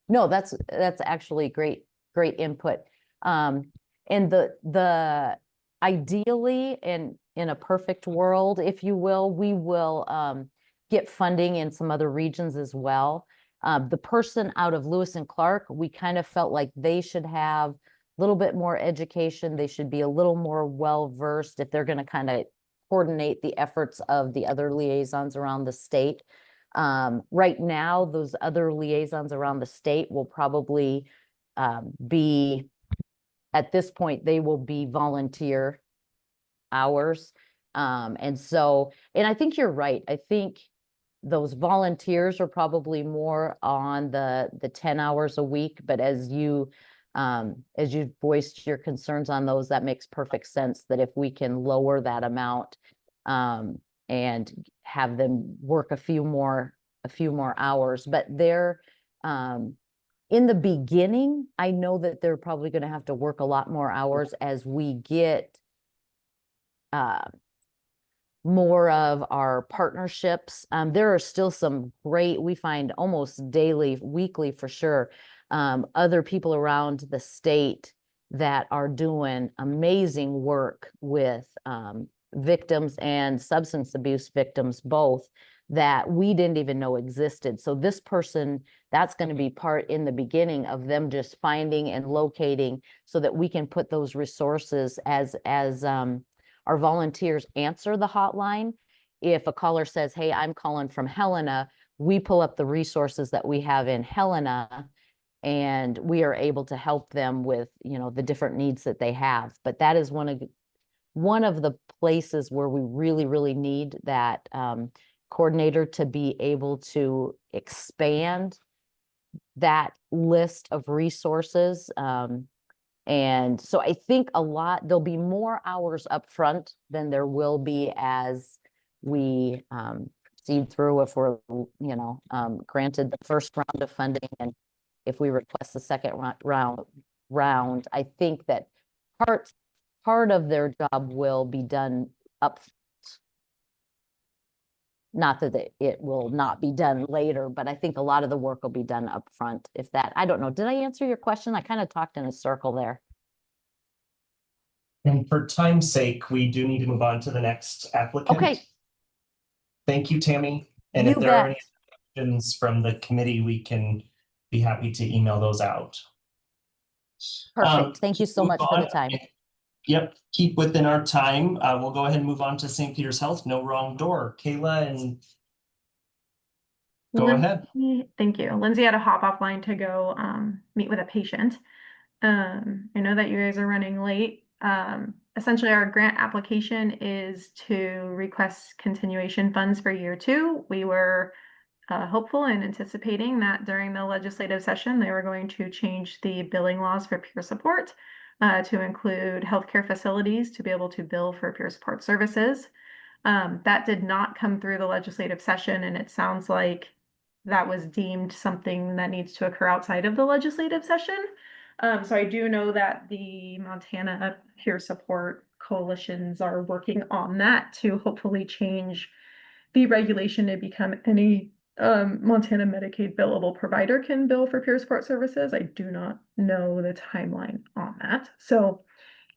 No, that's actually great input. And the ideally in a perfect world, if you will, we will get funding in some other regions as well. The person out of Lewis and Clark, we kind of felt like they should have a little bit more education. They should be a little more well-versed if they're going to kind of coordinate the efforts of the other liaisons around the state. Right now, those other liaisons around the state will probably be, at this point, they will be volunteer hours. And I think you're right. I think those volunteers are probably more on the 10 hours a week, but as you voiced your concerns on those, that makes perfect sense that if we can lower that amount and have them work a few more hours, but they're in the beginning, I know that they're probably going to have to work a lot more hours as we get more of our partnerships. There are still some great, we find almost daily, weekly for sure, other people around the state that are doing amazing work with victims and substance abuse victims both, that we didn't even know existed. So this person, that's going to be part in the beginning of them just finding and locating so that we can put those resources as our volunteers answer the hotline. If a caller says, hey, I'm calling from Helena, we pull up the resources that we have in Helena and we are able to help them with, the different needs that they have. But that is one of the places where we really, really need that coordinator to be able to expand that list of resources. And so I think there'll be more hours up front than there will be as we proceed through if we're, granted the first round of funding and if we request the second round, I think that part of their job will be done up. Not that it will not be done later, but I think a lot of the work will be done up front. I don't know, did I answer your question? I kind of talked in a circle there. And for time's sake, we do need to move on to the next applicant. Okay. Thank you, Tammy. And You if there are any bet. questions from the committee, we can be happy to email those out. Perfect. Thank you so move much for the on. time. Yep, keep within our time. We'll go ahead and move on to St. Peter's Health. No wrong door. Kayla, and go ahead. Thank you. Lindsay had a hop offline to go meet with a patient. I know that you guys are running late. Essentially, our grant application is to request continuation funds for year 2. We were hopeful and anticipating that during the legislative session, they were going to change the billing laws for peer support to include healthcare facilities to be able to bill for peer support services. That did not come through the legislative session, and it sounds like that was deemed something that needs to occur outside of the legislative session. So I do know that the Montana Peer Support Coalitions are working on that to hopefully change the regulation to become any Montana Medicaid billable provider can bill for peer support services. I do not know the timeline on that. So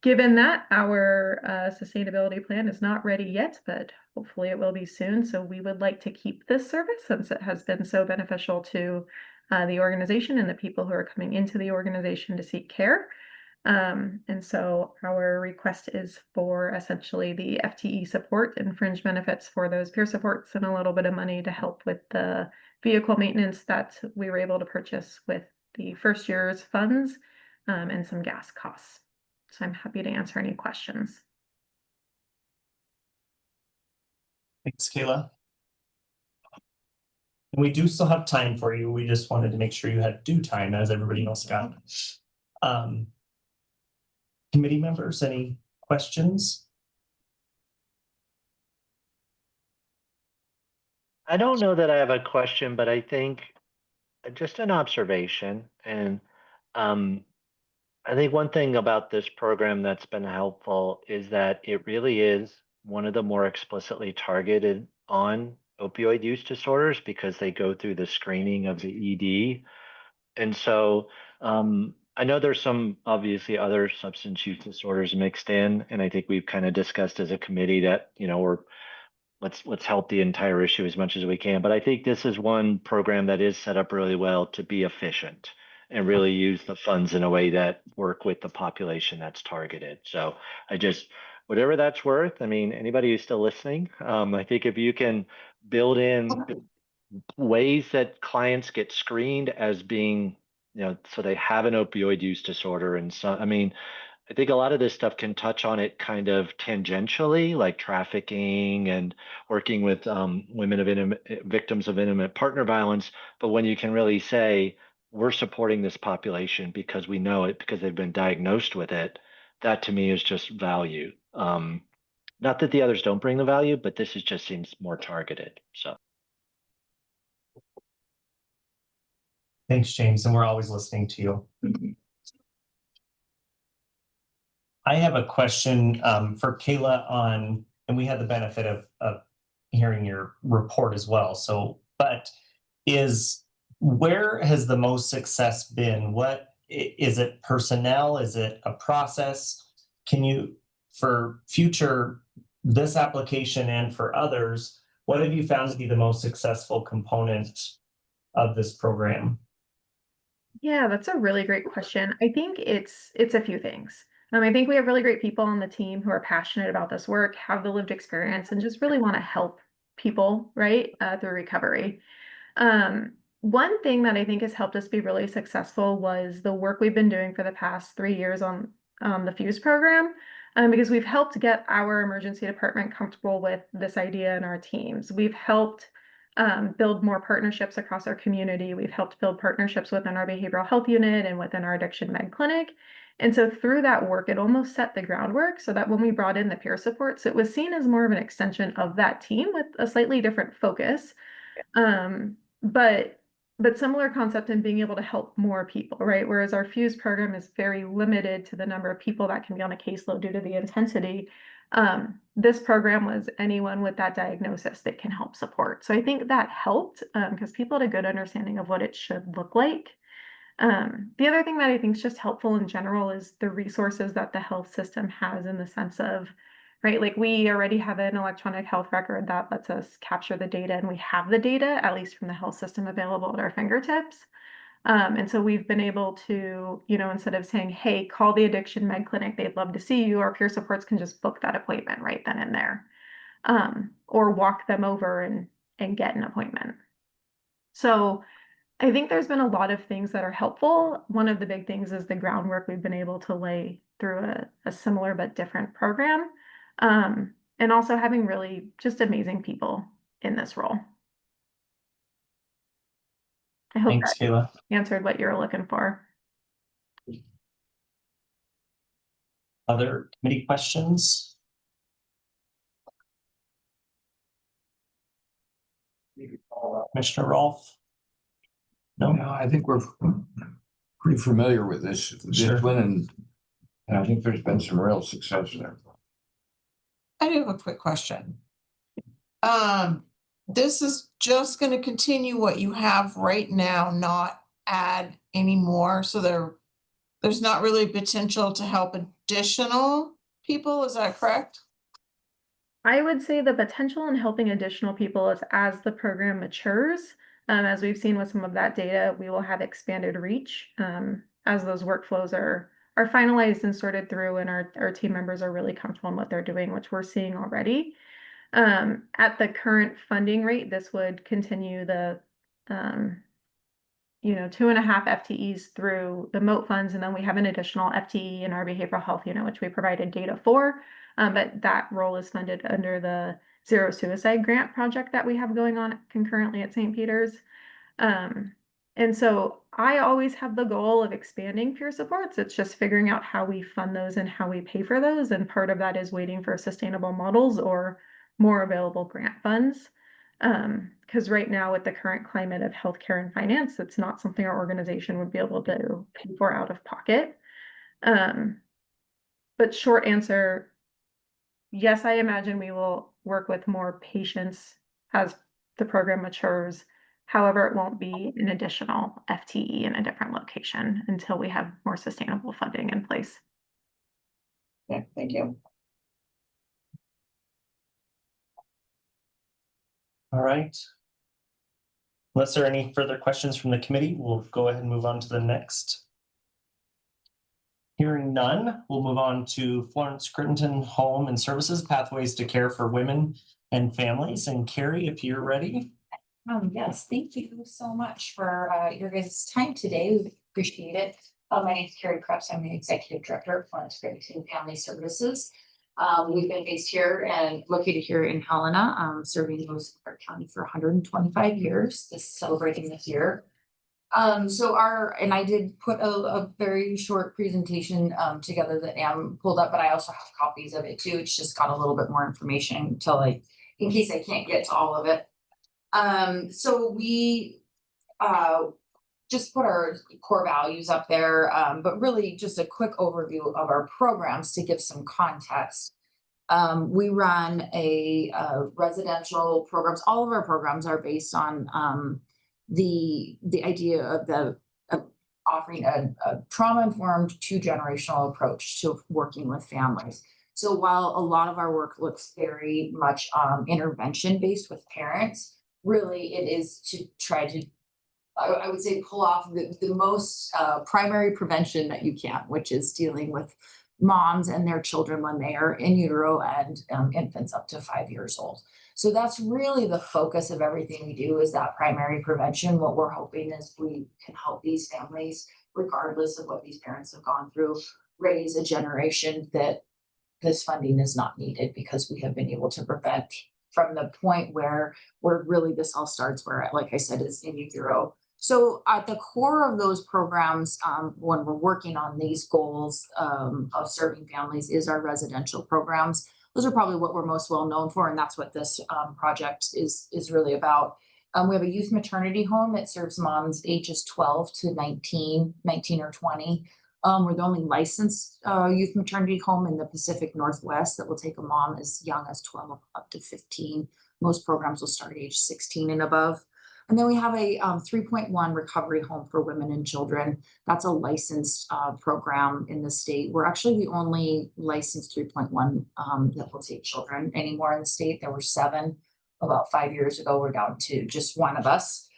given that, our sustainability plan is not ready yet, but hopefully it will be soon. So we would like to keep this service since it has been so beneficial to the organization and the people who are coming into the organization to seek care. And so our request is for essentially the FTE support and fringe benefits for those peer supports and a little bit of money to help with the vehicle maintenance that we were able to purchase with the first year's funds and some gas costs. So I'm happy to answer any questions. Thanks, Kayla. And we do still have time for you. We just wanted to make sure you had due time, as everybody else got. Committee members, any questions? I don't know that I have a question, but I think just an observation. And um, I think one thing about this program that's been helpful is that it really is one of the more explicitly targeted on opioid use disorders because they go through the screening of the ED. And so I know there's some obviously other substance use disorders mixed in, and I think we've kind of discussed as a committee that, we're let's help the entire issue as much as we can. But I think this is one program that is set up really well to be efficient and really use the funds in a way that work with the population that's targeted. So I just, whatever that's worth, I mean, anybody who's still listening, I think if you can build in ways that clients get screened as being, so they have an opioid use disorder. And so, I mean, I think a lot of this stuff can touch on it kind of tangentially, like trafficking and working with women of victims of intimate partner violence. But when you can really say, we're supporting this population because we know it, because they've been diagnosed with it, that to me is just value. Not that the others don't bring the value, but this is just seems more targeted. So. Thanks, James, and we're always listening to you. I have a question for Kayla on, and we had the benefit of hearing your report as well. So, but where has the most success been? What is it? Personnel? Is it a process? Can you, for future this application and for others, what have you found to be the most successful component of this program? Yeah, that's a really great question. I think it's a few things. I think we have really great people on the team who are passionate about this work, have the lived experience, and just really want to help people, right, through recovery. One thing that I think has helped us be really successful was the work we've been doing for the past 3 years on the FUSE program, because we've helped get our emergency department comfortable with this idea in our teams. We've helped build more partnerships across our community. We've helped build partnerships within our behavioral health unit and within our addiction med clinic. And so through that work, it almost set the groundwork so that when we brought in the peer supports, it was seen as more of an extension of that team with a slightly different focus. But similar concept in being able to help more people, right? Whereas our FUSE program is very limited to the number of people that can be on a caseload due to the intensity. This program was anyone with that diagnosis that can help support. So I think that helped because people had a good understanding of what it should look like. The other thing that I think is just helpful in general is the resources that the health system has in the sense of, right, like we already have an electronic health record that lets us capture the data, and we have the data, at least from the health system, available at our fingertips. And so we've been able to, instead of saying, hey, call the addiction med clinic, they'd love to see you, our peer supports can just book that appointment right then and there, or walk them over and get an appointment. So I think there's been a lot of things that are helpful. One of the big things is the groundwork we've been able to lay through a similar but different program. And also having really just amazing people in this role. I hope Thanks, that Kayla. answered what you're looking for. Other committee questions? Commissioner Rolfe? No? No, I think we're pretty familiar with this Sure. one, and I think there's been some real success there. I do have a quick question. This is just gonna continue what you have right now, not add any more, so there's not really potential to help additional people, is that correct? I would say the potential in helping additional people is as the program matures. As we've seen with some of that data, we will have expanded reach as those workflows are finalized and sorted through, and our team members are really comfortable in what they're doing, which we're seeing already. At the current funding rate, this would continue the 2.5 FTEs through the MOAT funds, and then we have an additional FTE in our behavioral health unit, which we provided data for. But that role is funded under the zero suicide grant project that we have going on concurrently at St. Peter's. And so I always have the goal of expanding peer supports. It's just figuring out how we fund those and how we pay for those. And part of that is waiting for sustainable models or more available grant funds. Because right now, with the current climate of healthcare and finance, it's not something our organization would be able to pay for out of pocket. But short answer, yes, I imagine we will work with more patients as the program matures. However, it won't be an additional FTE in a different location until we have more sustainable funding in place. Yeah, thank you. All right. Unless there are any further questions from the committee, we'll go ahead and move on to the next. Hearing none, we'll move on to Florence Crittenden Home and Services Pathways to Care for Women and Families. And Carrie, if you're ready. Yes, thank you so much for your guys' time today. We appreciate it. My name is Carrie Krebs. I'm the Executive Director of Florence Crittenden Family Services. We've been based here and located here in Helena, serving Lewis and Clark County for 125 years. This is celebrating this year. And I did put a very short presentation together that Am pulled up, but I also have copies of it too. It's just got a little bit more information until in case I can't get to all of it. So we just put our core values up there, but really just a quick overview of our programs to give some context. We run a residential programs. All of our programs are based on the idea of offering a trauma-informed 2-generational approach to working with families. So while a lot of our work looks very much intervention-based with parents, really it is to try to, I would say, pull off the most primary prevention that you can, which is dealing with moms and their children when they are in utero and infants up to 5 years old. So that's really the focus of everything we do, is that primary prevention. What we're hoping is we can help these families, regardless of what these parents have gone through, raise a generation that this funding is not needed, because we have been able to prevent from the point where really this all starts, where, like I said, is in utero. So at the core of those programs, when we're working on these goals of serving families, is our residential programs. Those are probably what we're most well known for, and that's what this project is really about. We have a youth maternity home that serves moms ages 12 to 19 or 20. We're the only licensed youth maternity home in the Pacific Northwest that will take a mom as young as 12 up to 15. Most programs will start at age 16 and above. And then we have a 3.1 recovery home for women and children. That's a licensed program in the state. We're actually the only licensed 3.1 that will take children anymore in the state. There were 7 about 5 years ago. We're down to just 1 of us.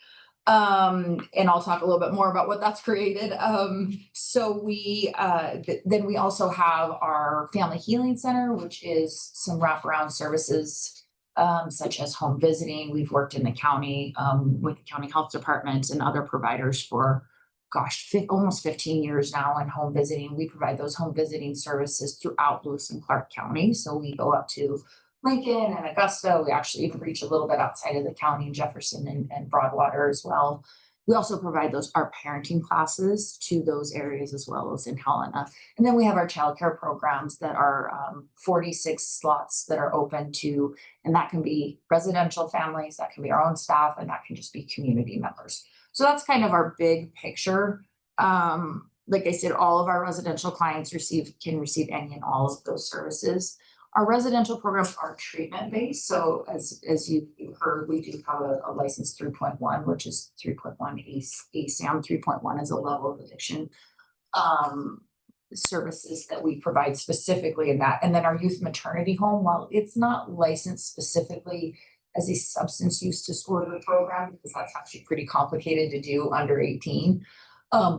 And I'll talk a little bit more about what that's created. So we then we also have our Family Healing Center, which is some wraparound services such as home visiting. We've worked in the county with the county health department and other providers for, almost 15 years now in home visiting. We provide those home visiting services throughout Lewis and Clark County. So we go up to Lincoln and Augusta. We actually even reach a little bit outside of the county in Jefferson and Broadwater as well. We also provide our parenting classes to those areas as well as in Helena. And then we have our childcare programs that are 46 slots that are open to, and that can be residential families, that can be our own staff, and that can just be community members. So that's kind of our big picture. Like I said, all of our residential clients can receive any and all of those services. Our residential programs are treatment-based. So as you heard, we do have a license 3.1, which is 3.1 ASAM. 3.1 is a level of addiction services that we provide specifically in that. And then our youth maternity home, while it's not licensed specifically as a substance use disorder program, because that's actually pretty complicated to do under 18,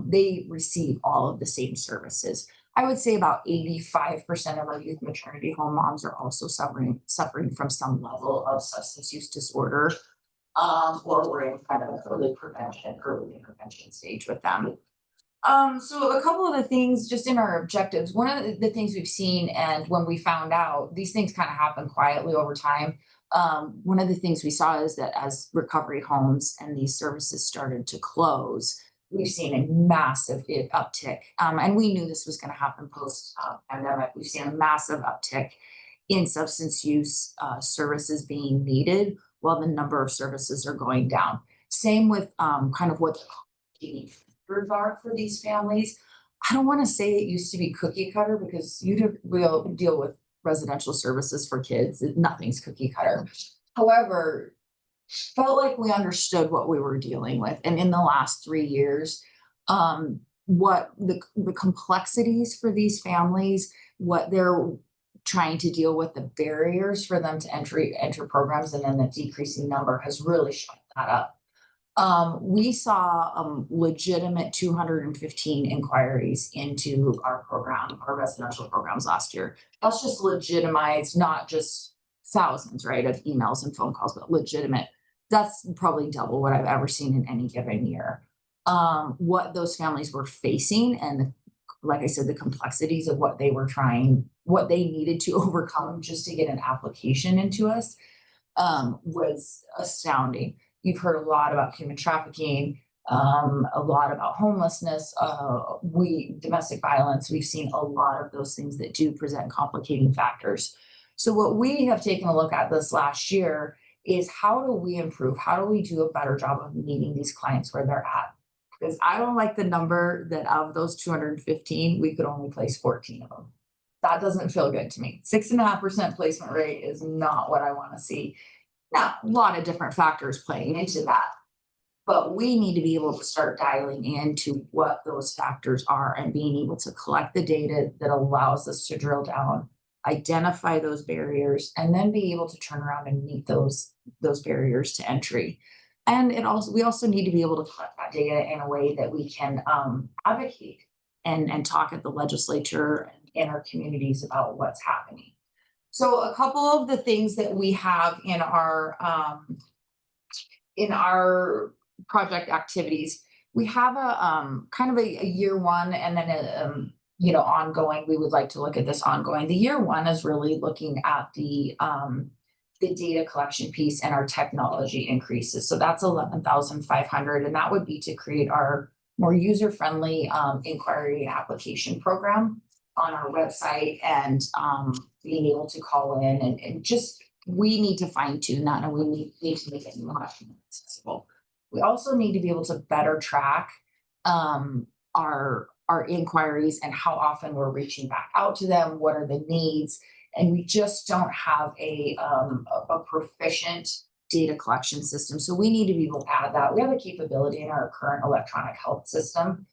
they receive all of the same services. I would say about 85% of our youth maternity home moms are also suffering from some level of substance use disorder, or we're in kind of an early intervention stage with them. So a couple of the things just in our objectives, one of the things we've seen, and when we found out, these things kind of happen quietly over time. One of the things we saw is that as recovery homes and these services started to close, we've seen a massive uptick. And we knew this was going to happen post pandemic. We've seen a massive uptick in substance use services being needed while the number of services are going down. Same with kind of what the factors are for these families. I don't want to say it used to be cookie cutter because we'll deal with residential services for kids. Nothing's cookie cutter. However, felt like we understood what we were dealing with. And in the last 3 years, what the complexities for these families, what they're trying to deal with, the barriers for them to enter programs, and then the decreasing number has really shut that up. We saw legitimate 215 inquiries into our program, our residential programs last year. That's just legitimized, not just thousands, right, of emails and phone calls, but legitimate. That's probably double what I've ever seen in any given year. What those families were facing, and like I said, the complexities of what they needed to overcome just to get an application into us, was astounding. You've heard a lot about human trafficking, a lot about homelessness, domestic violence. We've seen a lot of those things that do present complicating factors. So what we have taken a look at this last year is how do we improve? How do we do a better job of meeting these clients where they're at? Because I don't like the number that of those 215, we could only place 14 of them. That doesn't feel good to me. 6.5% placement rate is not what I want to see. Now, a lot of different factors playing into that, but we need to be able to start dialing into what those factors are and being able to collect the data that allows us to drill down, identify those barriers, and then be able to turn around and meet those barriers to entry. And we also need to be able to collect that data in a way that we can advocate and talk at the legislature and in our communities about what's happening. So a couple of the things that we have in our project activities, we have a kind of a year one, and then ongoing. We would like to look at this ongoing. The year one is really looking at the data collection piece and our technology increases. So that's 11,500, and that would be to create our more user-friendly inquiry application program on our website, and being able to call in and just, we need to fine tune that, and we need to make it much more accessible. We also need to be able to better track our inquiries and how often we're reaching back out to them, what are the needs, and we just don't have a proficient data collection system. So we need to be able to add that. We have a capability in our current electronic health system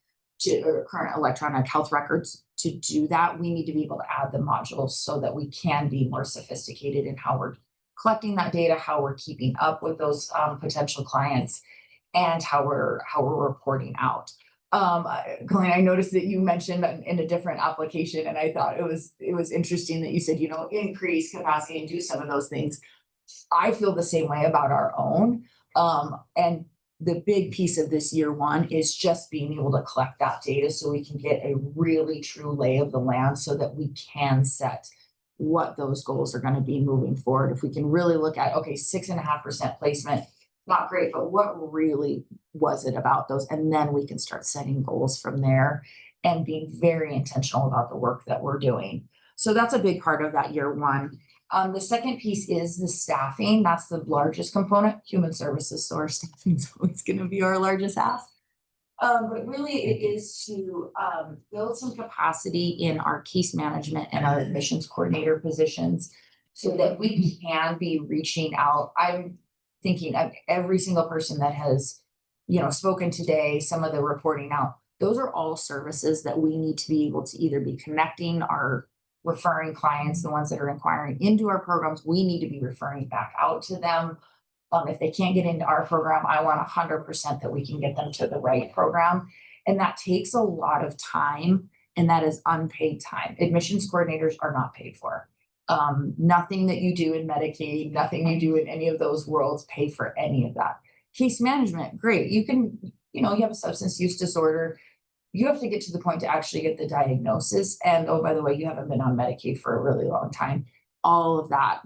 current electronic health records to do that. We need to be able to add the modules so that we can be more sophisticated in how we're collecting that data, how we're keeping up with those potential clients, and how we're reporting out. Colleen, I noticed that you mentioned in a different application, and I thought it was interesting that you said, increase capacity and do some of those things. I feel the same way about our own. And the big piece of this year one is just being able to collect that data so we can get a really true lay of the land so that we can set what those goals are going to be moving forward. If we can really look at, okay, 6.5% placement, not great, but what really was it about those? And then we can start setting goals from there and being very intentional about the work that we're doing. So that's a big part of that year one. The second piece is the staffing. That's the largest component, human services. So our staffing is always going to be our largest ask. But really it is to build some capacity in our case management and our admissions coordinator positions so that we can be reaching out. I'm thinking of every single person that has, spoken today, some of the reporting out, those are all services that we need to be able to either be connecting our referring clients, the ones that are inquiring into our programs, we need to be referring back out to them. If they can't get into our program, I want 100% that we can get them to the right program. And that takes a lot of time, and that is unpaid time. Admissions coordinators are not paid for. Nothing that you do in Medicaid, nothing you do in any of those worlds pay for any of that. Case management, great. You can, you have a substance use disorder. You have to get to the point to actually get the diagnosis. And oh, by the way, you haven't been on Medicaid for a really long time. all of that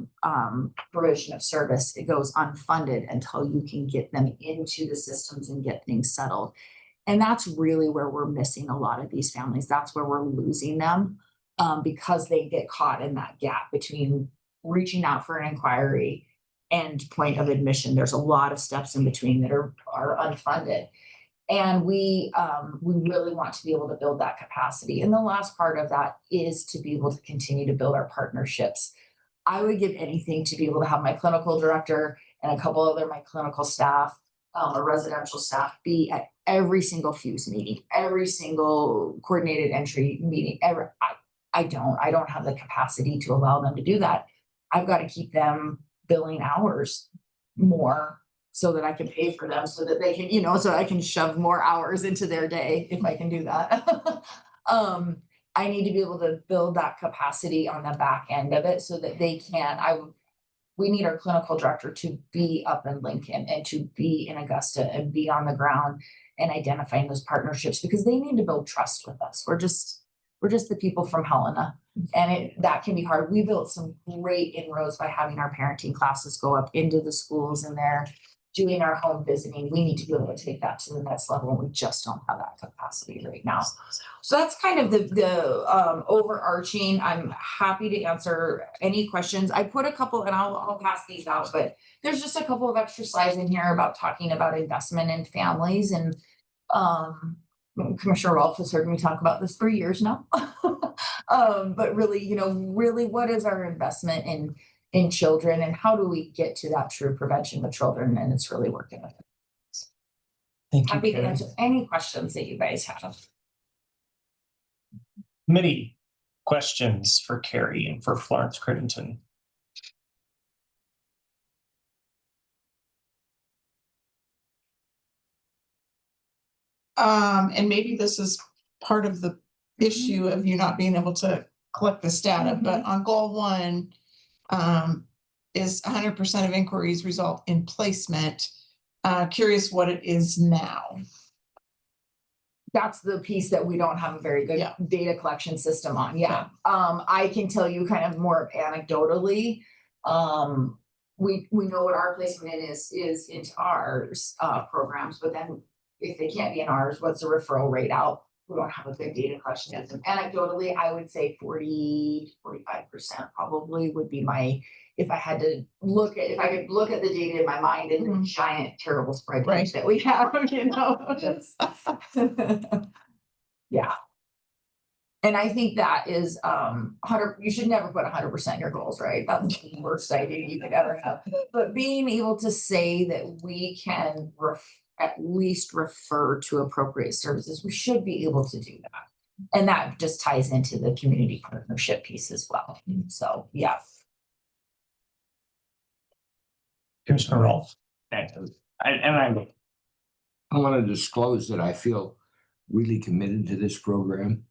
provision of service, it goes unfunded until you can get them into the systems and get things settled. And that's really where we're missing a lot of these families. That's where we're losing them because they get caught in that gap between reaching out for an inquiry and point of admission. There's a lot of steps in between that are unfunded. And we really want to be able to build that capacity. And the last part of that is to be able to continue to build our partnerships. I would give anything to be able to have my clinical director and a couple other my clinical staff, or residential staff, be at every single FUSE meeting, every single coordinated entry meeting. I don't have the capacity to allow them to do that. I've got to keep them billing hours more so that I can pay for them, so that they can, so I can shove more hours into their day if I can do that. I need to be able to build that capacity on the back end of it so that they can, we need our clinical director to be up in Lincoln and to be in Augusta and be on the ground and identifying those partnerships, because they need to build trust with us. We're just the people from Helena, and that can be hard. We built some great inroads by having our parenting classes go up into the schools, and they're doing our home visiting. We need to be able to take that to the next level, and we just don't have that capacity right now. So that's kind of the overarching. I'm happy to answer any questions. I put a couple, and I'll pass these out, but there's just a couple of extra slides in here about talking about investment in families. And Commissioner Rolfe has heard me talk about this for years now. But really, really what is our investment in children, and how do we get to that true prevention with children? And it's really working with it. Thank you, Happy to Carrie. answer any questions that you guys have. Committee questions for Carrie and for Florence Crittenden. And maybe this is part of the issue of you not being able to collect this data, but on goal 1, is 100% of inquiries result in placement. Curious what it is now. That's the piece that we don't have a very good data collection system on. Yeah. I can tell you kind of more anecdotally. We know what our placement is into ours programs, but then if they can't be in ours, what's the referral rate out? We don't have a good data collection system. Anecdotally, I would say 40-45% probably would be my, if I could look at the data in my mind in the giant, terrible spreadsheet that we have, yeah. And I think that is 100. You should never put 100% in your goals, right? That's the worst idea you could ever have. But being able to say that we can at least refer to appropriate services, we should be able to do that. And that just ties into the community partnership piece as well. So, yeah. Commissioner Rolfe. I want to disclose that I feel really committed to this program.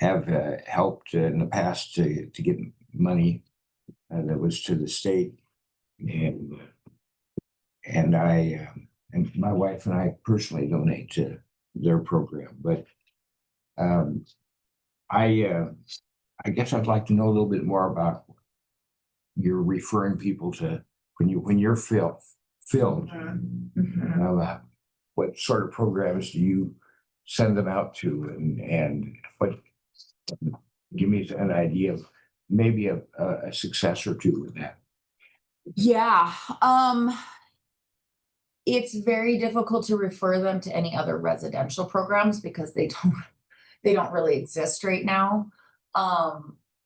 Have helped in the past to get money that was to the state, and I and my wife and I personally donate to their program. But I guess I'd like to know a little bit more about your referring people to when you're filled. What sort of programs do you send them out to, and what? Give me an idea of maybe a success or two with that. Yeah. It's very difficult to refer them to any other residential programs because they don't really exist right now.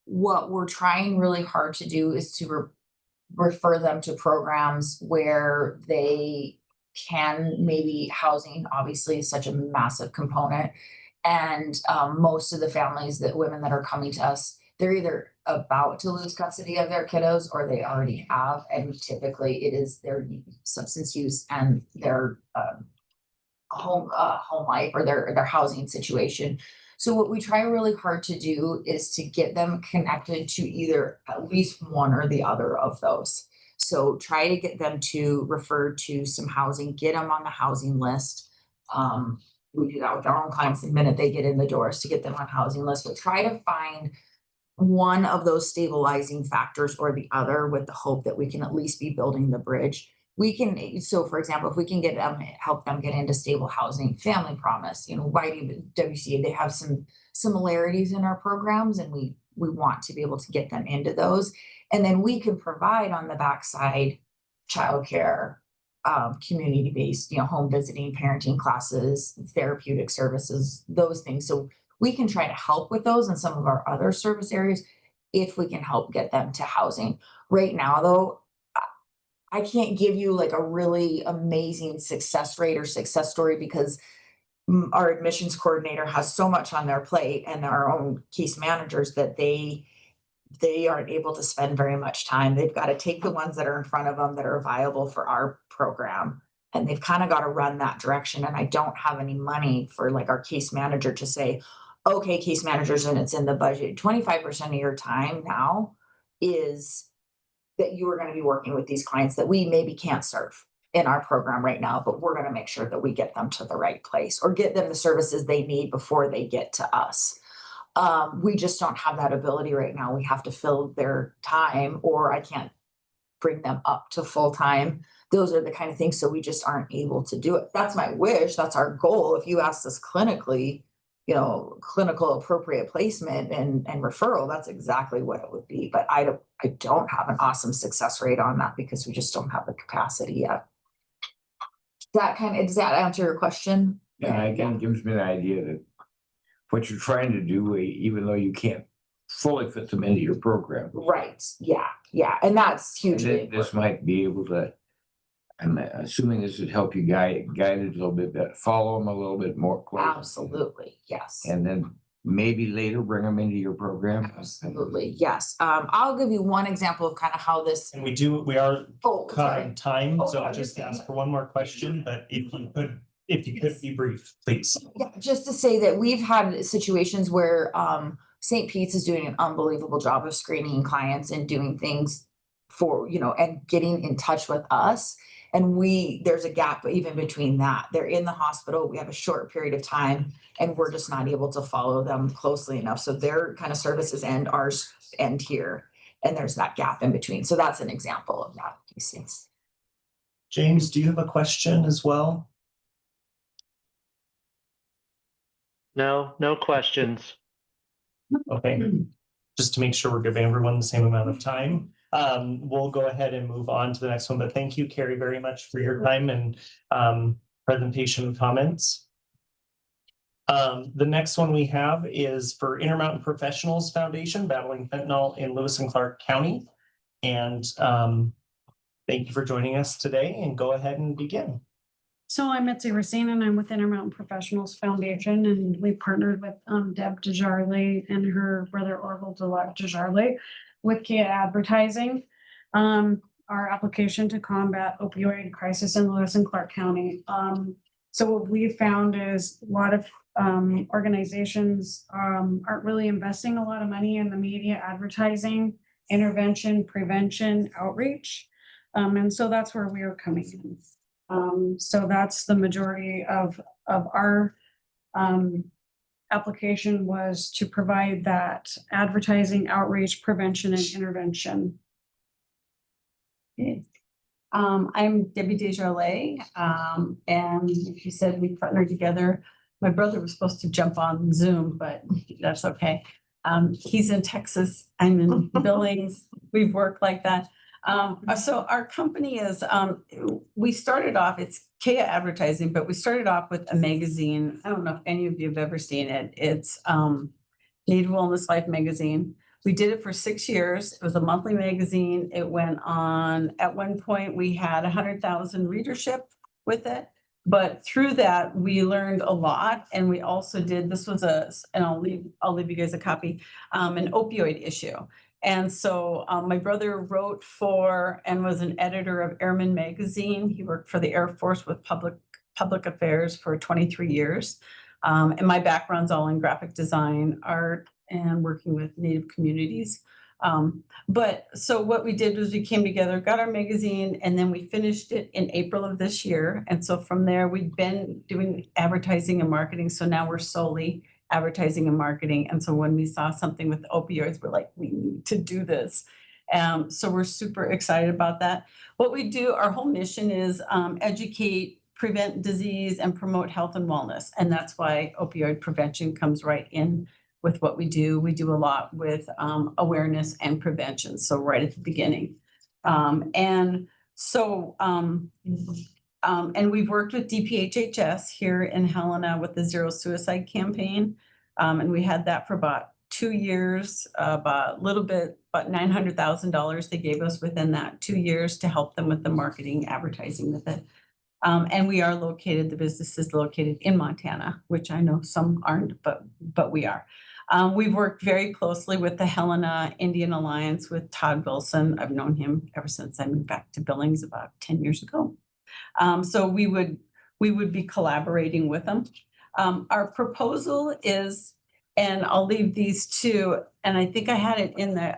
What we're trying really hard to do is to refer them to programs where they can, maybe housing obviously is such a massive component. And most of the women that are coming to us, they're either about to lose custody of their kiddos or they already have. And typically it is their substance use and their home life or their housing situation. So what we try really hard to do is to get them connected to either at least one or the other of those. So try to get them to refer to some housing, get them on the housing list. We do that with our own clients the minute they get in the doors to get them on housing list, but try to find one of those stabilizing factors or the other, with the hope that we can at least be building the bridge. We can, so for example, if we can get them, help them get into stable housing, Family Promise, YWCA, they have some similarities in our programs, and we want to be able to get them into those. And then we can provide on the backside childcare, community-based, home visiting, parenting classes, therapeutic services, those things. So we can try to help with those in some of our other service areas if we can help get them to housing. Right now, though, I can't give you like a really amazing success rate or success story, because our admissions coordinator has so much on their plate, and our own case managers, that they aren't able to spend very much time. They've got to take the ones that are in front of them that are viable for our program, and they've kind of got to run that direction. And I don't have any money for like our case manager to say, okay, case managers, and it's in the budget. 25% of your time now is that you are going to be working with these clients that we maybe can't serve in our program right now, but we're going to make sure that we get them to the right place or get them the services they need before they get to us. We just don't have that ability right now. We have to fill their time, or I can't bring them up to full time. Those are the kind of things. So we just aren't able to do it. That's my wish. That's our goal. If you ask us clinically, clinical appropriate placement and referral, that's exactly what it would be. But I don't have an awesome success rate on that because we just don't have the capacity yet. Does that answer your question? Yeah, it kind of gives me an idea that what you're trying to do, even though you can't fully fit them into your program. Right. Yeah. And that's hugely This might be able to, I'm assuming this would help you guide it a little bit better, follow them a little bit more closely. Absolutely. Yes. And then maybe later bring them into your program. Absolutely. Yes. I'll give you one example of kind of how this. And we are Oh, sorry. cutting time, so Oh, I'll just ask for one more question, but if you could be brief, please. Yeah, just to say that we've had situations where St. Pete's is doing an unbelievable job of screening clients and doing things for, and getting in touch with us. And there's a gap even between that. They're in the hospital, we have a short period of time, and we're just not able to follow them closely enough. So their kind of services end, ours end here. And there's that gap in between. So that's an example of that. These things. James, do you have a question as well? No questions. Okay, just to make sure we're giving everyone the same amount of time. We'll go ahead and move on to the next one, but thank you, Carrie, very much for your time and presentation and comments. The next one we have is for Intermountain Professionals Foundation, Battling Fentanyl in Lewis and Clark County. And thank you for joining us today, and go ahead and begin. So I'm Mitzi Racine, and I'm with Intermountain Professionals Foundation, and we partnered with Deb DeJarle and her brother Orville DeJarle with Kia Advertising. Our application to combat opioid crisis in Lewis and Clark County. So what we found is a lot of organizations aren't really investing a lot of money in the media, advertising, intervention, prevention, outreach. And so that's where we are coming in. So that's the majority of our application, was to provide that advertising, outreach, prevention, and intervention. Okay. I'm Debbie Desjardins, and she said we partnered together. My brother was supposed to jump on Zoom, but that's okay. He's in Texas, I'm in Billings. We've worked like that. So our company is, we started off, it's Kia Advertising, but we started off with a magazine. I don't know if any of you have ever seen it. It's Native Wellness Life magazine. We did it for 6 years. It was a monthly magazine. It went on, at one point we had 100,000 readership with it. But through that, we learned a lot. And we also did, this was and I'll leave you guys a copy, an opioid issue. And so my brother wrote for and was an editor of Airman Magazine. He worked for the Air Force with public affairs for 23 years. And my background's all in graphic design, art, and working with Native communities. But so what we did was we came together, got our magazine, and then we finished it in April of this year. And so from there, we've been doing advertising and marketing. So now we're solely advertising and marketing. And so when we saw something with opioids, we're like, we need to do this. So we're super excited about that. What we do, our whole mission is educate, prevent disease, and promote health and wellness. And that's why opioid prevention comes right in with what we do. We do a lot with awareness and prevention. So right at the beginning. And we've worked with DPHHS here in Helena with the Zero Suicide campaign. And we had that for about 2 years, about $900,000 they gave us within that 2 years to help them with the marketing, advertising with it. And the business is located in Montana, which I know some aren't, but we are. We've worked very closely with the Helena Indian Alliance with Todd Wilson. I've known him ever since I moved back to Billings about 10 years ago. So we would be collaborating with them. Our proposal is, and I'll leave these two, and I think I had it in the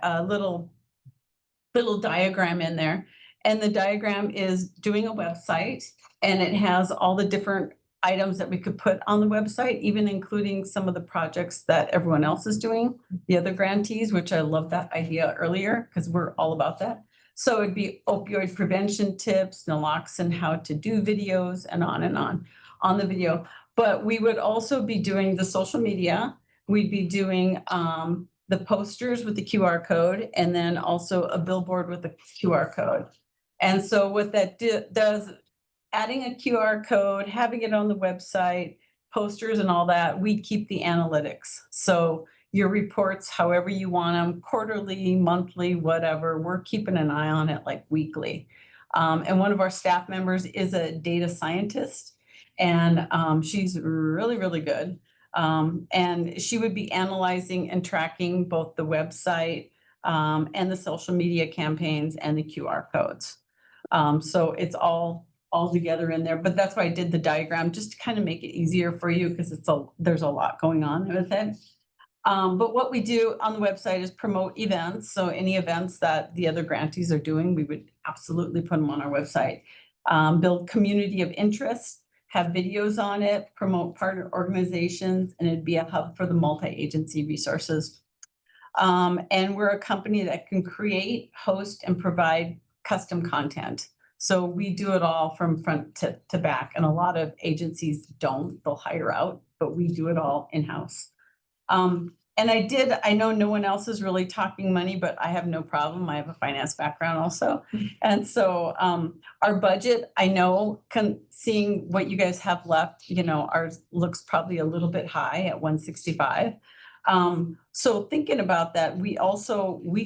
little diagram in there. And the diagram is doing a website, and it has all the different items that we could put on the website, even including some of the projects that everyone else is doing, the other grantees, which I love that idea earlier because we're all about that. So it'd be opioid prevention tips, naloxone, how to do videos, and on the video. But we would also be doing the social media. We'd be doing the posters with the QR code, and then also a billboard with the QR code. And so what that does, adding a QR code, having it on the website, posters and all that, we keep the analytics. So your reports, however you want them, quarterly, monthly, whatever, we're keeping an eye on it like weekly. And one of our staff members is a data scientist, and she's really, really good. And she would be analyzing and tracking both the website and the social media campaigns and the QR codes. So it's all together in there, but that's why I did the diagram, just to kind of make it easier for you, because there's a lot going on with it. But what we do on the website is promote events. So any events that the other grantees are doing, we would absolutely put them on our website. Build community of interest, have videos on it, promote partner organizations, and it'd be a hub for the multi-agency resources. And we're a company that can create, host, and provide custom content. So we do it all from front to back, and a lot of agencies don't, they'll hire out, but we do it all in-house. And I know no one else is really talking money, but I have no problem. I have a finance background also. And so our budget, I know, seeing what you guys have left, ours looks probably a little bit high at 165. So thinking about that, we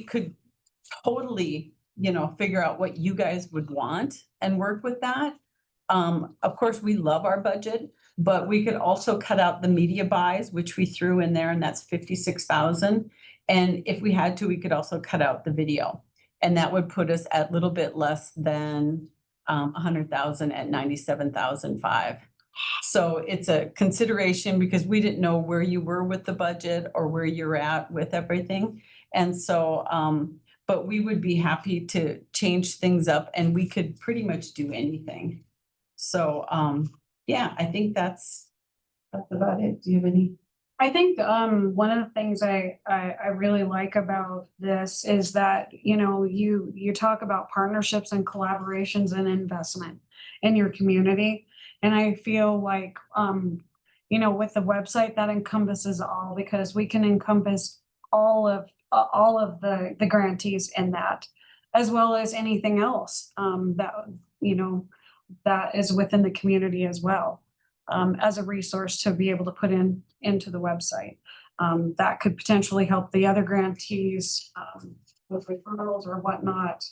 could totally, figure out what you guys would want and work with that. Of course, we love our budget, but we could also cut out the media buys, which we threw in there, and that's 56,000. And if we had to, we could also cut out the video, and that would put us at a little bit less than 100,000 at 97,005. So it's a consideration because we didn't know where you were with the budget or where you're at with everything. And so, but we would be happy to change things up, and we could pretty much do anything. So, yeah, I think that's about it. Do you have any? I think one of the things I really like about this is that, you talk about partnerships and collaborations and investment in your community. And I feel like, with the website that encompasses all, because we can encompass all of the grantees in that, as well as anything else that is within the community as well, as a resource to be able to put into the website. That could potentially help the other grantees with referrals or whatnot,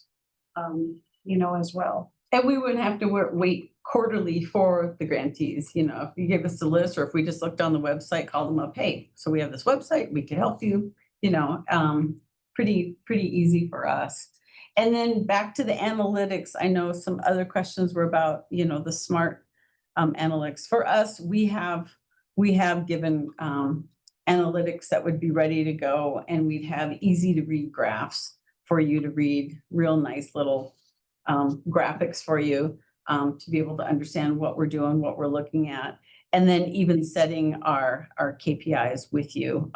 as well. And we wouldn't have to wait quarterly for the grantees, if you give us a list, or if we just looked on the website, call them up, hey, so we have this website, we can help you, pretty easy for us. And then back to the analytics, I know some other questions were about, the smart analytics. For us, we have given analytics that would be ready to go, and we'd have easy to read graphs for you to read, real nice little graphics for you to be able to understand what we're doing, what we're looking at. and then even setting our KPIs with you,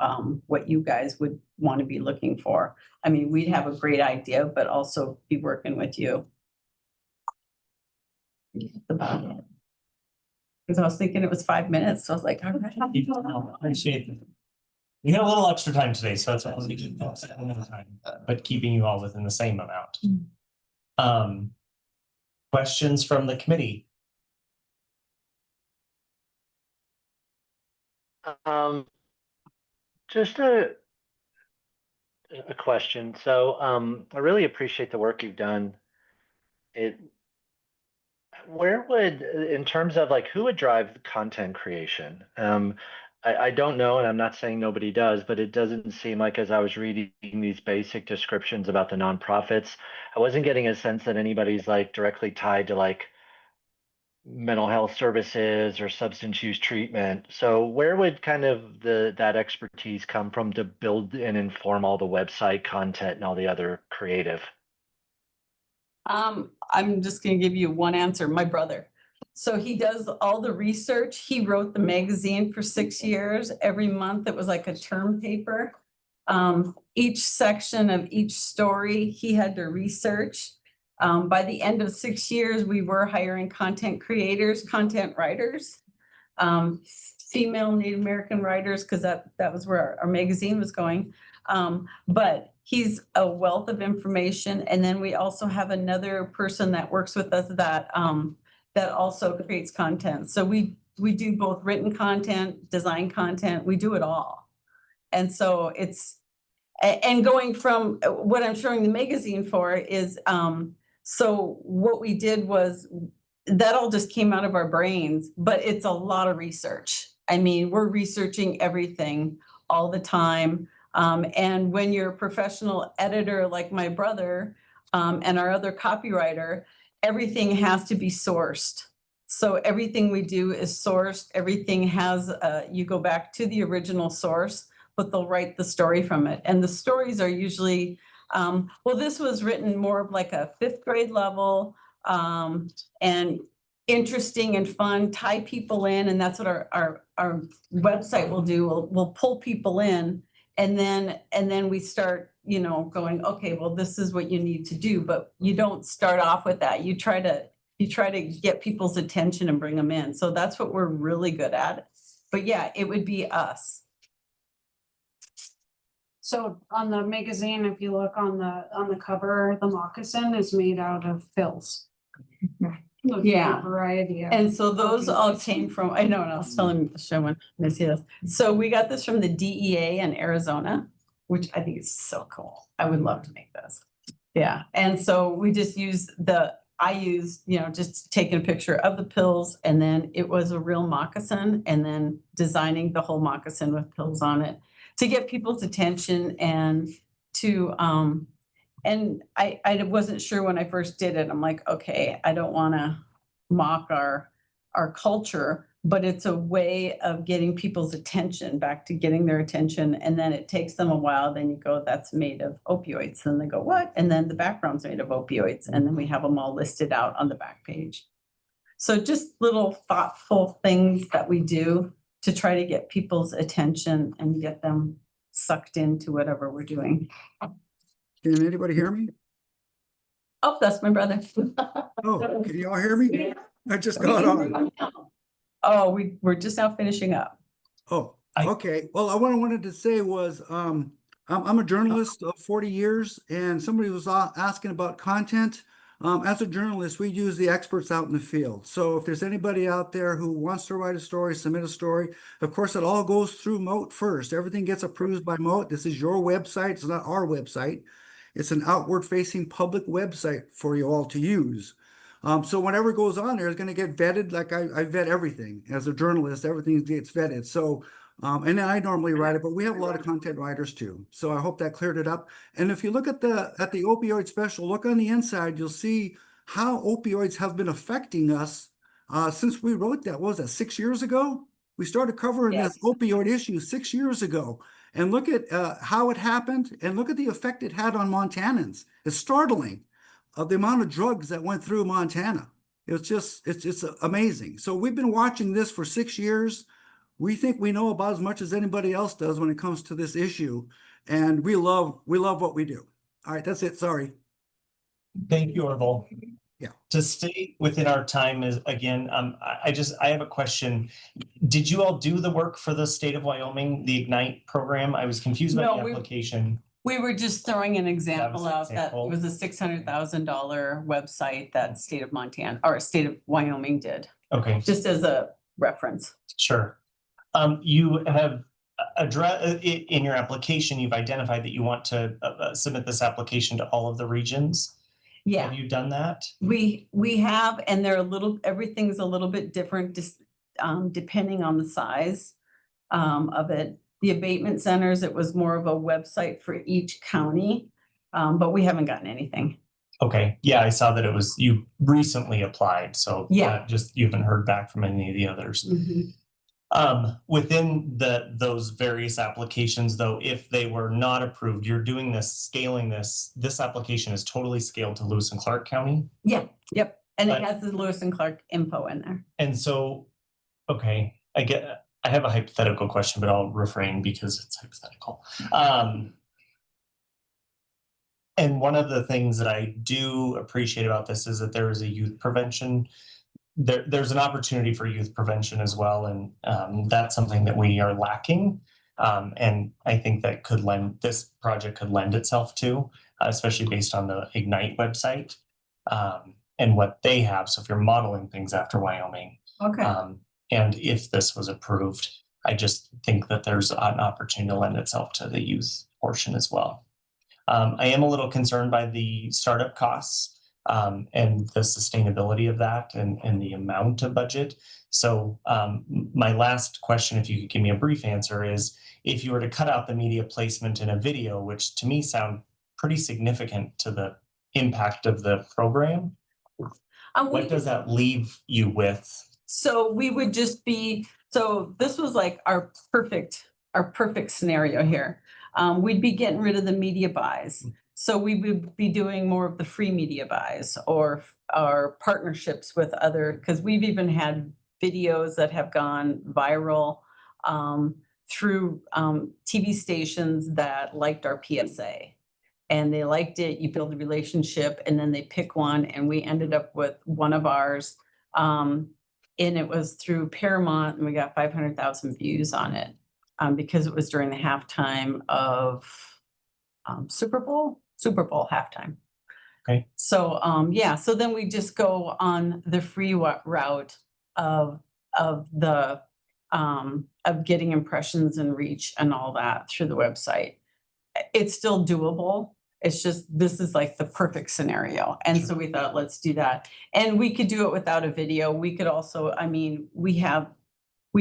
what you guys would want to be looking for. I mean, we'd have a great idea, but also be working with you. About it. Because I was thinking it was 5 minutes, so I was like, all right. No, appreciate it. We had a little extra time today, so that's why I was making time, but keeping you all within the same amount. Questions from the committee? Just a question. So, I really appreciate the work you've done. Where would, in terms of like, who would drive content creation? I don't know, and I'm not saying nobody does, but it doesn't seem like, as I was reading these basic descriptions about the nonprofits, I wasn't getting a sense that anybody's like directly tied to like mental health services or substance use treatment. So where would kind of that expertise come from to build and inform all the website content and all the other creative? I'm just gonna give you one answer, my brother. So he does all the research. He wrote the magazine for 6 years. Every month it was like a term paper. Each section of each story, he had to research. By the end of 6 years, we were hiring content creators, content writers, female Native American writers, because that was where our magazine was going. But he's a wealth of information. And then we also have another person that works with us that also creates content. So we do both written content, design content, we do it all. And so and going from what I'm showing the magazine for is, so what we did was that all just came out of our brains, but it's a lot of research. I mean, we're researching everything all the time. And when you're a professional editor like my brother, and our other copywriter, everything has to be sourced. So everything we do is sourced. Everything has, you go back to the original source, but they'll write the story from it. And the stories are usually, well, this was written more of like a 5th grade level, and interesting and fun, tie people in. And that's what our website will do. We'll pull people in. And then we start, going, okay, well, this is what you need to do, but you don't start off with that. You try to get people's attention and bring them in. So that's what we're really good at. But yeah, it would be us. So on the magazine, if you look on the cover, the moccasin is made out of fills. Yeah. A variety of. And so those all came from, I know, and I was telling Michelle this. So we got this from the DEA in Arizona, which I think is so cool. I would love to make this. Yeah. And so we just I used, just taking a picture of the pills, and then it was a real moccasin, and then designing the whole moccasin with pills on it to get people's attention and to, and I wasn't sure when I first did it. I'm like, okay, I don't want to mock our culture, but it's a way of getting people's attention, back to getting their attention. And then it takes them a while. Then you go, that's made of opioids. And they go, what? And then the background's made of opioids. And then we have them all listed out on the back page. So just little thoughtful things that we do to try to get people's attention and get them sucked into whatever we're doing. Can anybody hear me? Oh, that's my brother. Oh, can you all hear me? I just got on. Oh, we're just now finishing up. Oh, okay. Well, what I wanted to say was, I'm a journalist of 40 years, and somebody was asking about content. As a journalist, we use the experts out in the field. So if there's anybody out there who wants to write a story, submit a story, of course, it all goes through Moat first. Everything gets approved by Moat. This is your website. It's not our website. It's an outward-facing public website for you all to use. So whatever goes on there is going to get vetted. Like I vet everything as a journalist. Everything gets vetted. So, and then I normally write it, but we have a lot of content writers too. So I hope that cleared it up. And if you look at the opioid special, look on the inside, you'll see how opioids have been affecting us since we wrote that. What was that, 6 years ago? We started covering this opioid issue 6 years ago. And look at how it happened, and look at the effect it had on Montanans. It's startling. Of the amount of drugs that went through Montana. It's amazing. So we've been watching this for 6 years. We think we know about as much as anybody else does when it comes to this issue. And we love what we do. All right, that's it. Sorry. Thank you, Orville. Yeah. To stay within our time is again, I have a question. Did you all do the work for the state of Wyoming, the Ignite program? I was confused about No, the application. We were just throwing an example an out that example. it was a $600,000 website that state of Montana or state of Wyoming did, Okay, just as a reference. sure. You have addressed in your application, you've identified that you want to submit this application to all of the regions. Yeah, Have you done that? we have, and they're everything's a little bit different, just depending on the size of it. The abatement centers, it was more of a website for each county, but we haven't gotten anything. Okay, yeah, I saw that it was, you recently applied, so Yeah. just you haven't heard back from any of the others. Within those various applications, though, if they were not approved, you're doing this, scaling this application is totally scaled to Lewis and Clark County. Yeah, yep, and it But- has the Lewis and Clark info in there. And so, okay, I have a hypothetical question, but I'll refrain because it's hypothetical. And one of the things that I do appreciate about this is that there is a youth prevention. There's an opportunity for youth prevention as well, and that's something that we are lacking. And I think that this project could lend itself to, especially based on the Ignite website and what they have. So if you're modeling things after Wyoming, Okay. and if this was approved, I just think that there's an opportunity to lend itself to the youth portion as well. I am a little concerned by the startup costs and the sustainability of that and the amount of budget. So my last question, if you could give me a brief answer, is if you were to cut out the media placement in a video, which to me sound pretty significant to the impact of the program, what does that leave you with? So we would just be, so this was like our perfect scenario here. We'd be getting rid of the media buys. So we would be doing more of the free media buys or our partnerships with because we've even had videos that have gone viral through TV stations that liked our PSA. And they liked it, you build a relationship, and then they pick one, and we ended up with one of ours. And it was through Paramount, and we got 500,000 views on it because it was during the halftime of Super Bowl halftime. Okay. So yeah, so then we just go on the free route of getting impressions and reach and all that through the website. It's still doable. It's just, this is like the perfect scenario. And so we thought, let's do that. And we could do it without a video. We could also, I mean, we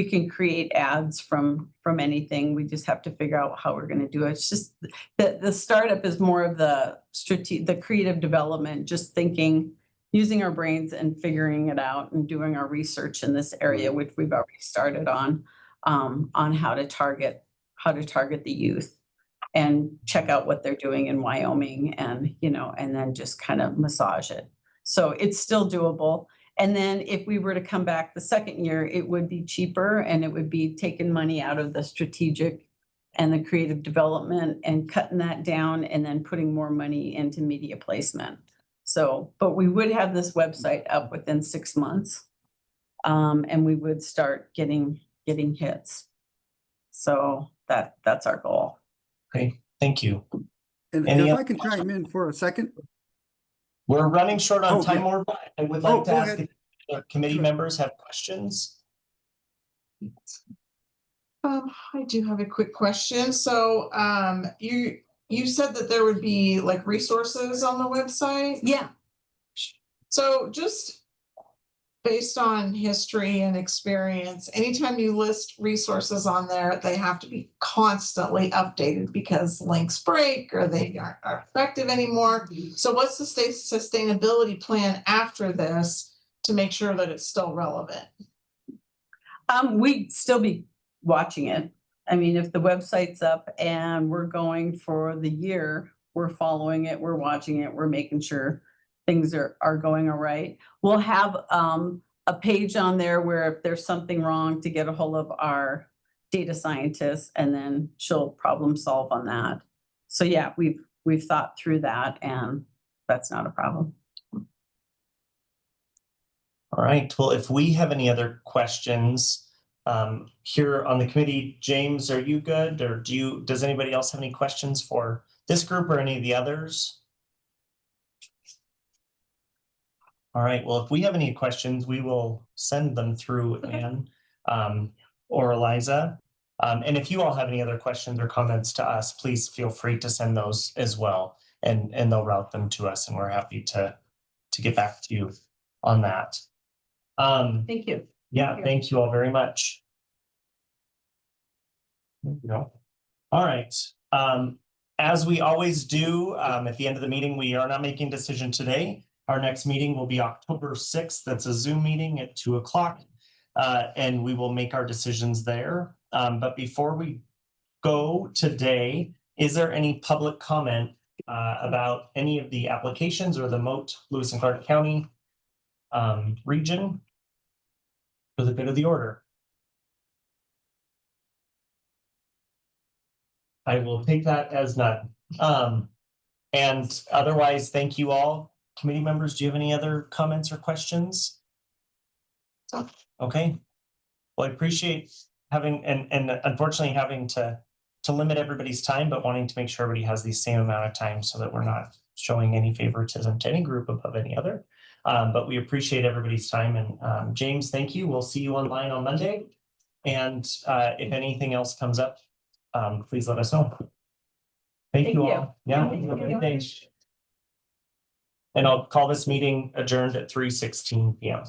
can create ads from anything. We just have to figure out how we're going to do it. It's just the startup is more of the creative development, just thinking, using our brains and figuring it out and doing our research in this area, which we've already started on how to target the youth. And check out what they're doing in Wyoming and then just kind of massage it. So it's still doable. And then if we were to come back the second year, it would be cheaper and it would be taking money out of the strategic and the creative development and cutting that down and then putting more money into media placement. So, but we would have this website up within 6 months. And we would start getting hits. So that's our goal. Okay, thank you. And Any if other I can chime in for a second. We're running short on Oh, time, yeah. Orville. I would Oh, like to go ask ahead. if committee Sure. members have questions. I do have a quick question. So, you said that there would be like resources on the website? Yeah. So just based on history and experience, anytime you list resources on there, they have to be constantly updated because links break or they aren't effective anymore. So what's the sustainability plan after this to make sure that it's still relevant? We'd still be watching it. I mean, if the website's up and we're going for the year, we're following it, we're watching it, we're making sure things are going all right. We'll have a page on there where if there's something wrong, to get a hold of our data scientist, and then she'll problem solve on that. So yeah, we've thought through that, and that's not a problem. All right, well, if we have any other questions here on the committee, James, are you good? Or does anybody else have any questions for this group or any of the others? All right, well, if we have any questions, we will send them through Anne or Eliza. And if you all have any other questions or comments to us, please feel free to send those as well, and they'll route them to us, and we're happy to get back to you on that. Thank you. Yeah, thank you all very much. No. All right. As we always do, at the end of the meeting, we are not making a decision today. Our next meeting will be October 6th. That's a Zoom meeting at 2 o'clock. And we will make our decisions there. But before we go today, is there any public comment about any of the applications or the Moat Lewis and Clark County region for the good of the order? I will take that as none. And otherwise, thank you all. Committee members, do you have any other comments or questions? Okay. Well, I appreciate having, and unfortunately having to limit everybody's time, but wanting to make sure everybody has the same amount of time so that we're not showing any favoritism to any group above any other. But we appreciate everybody's time. And James, thank you. We'll see you online on Monday. And if anything else comes up, please let us know. Thank you all. Yeah, have a good day. And I'll call this meeting adjourned at 3:16 p.m.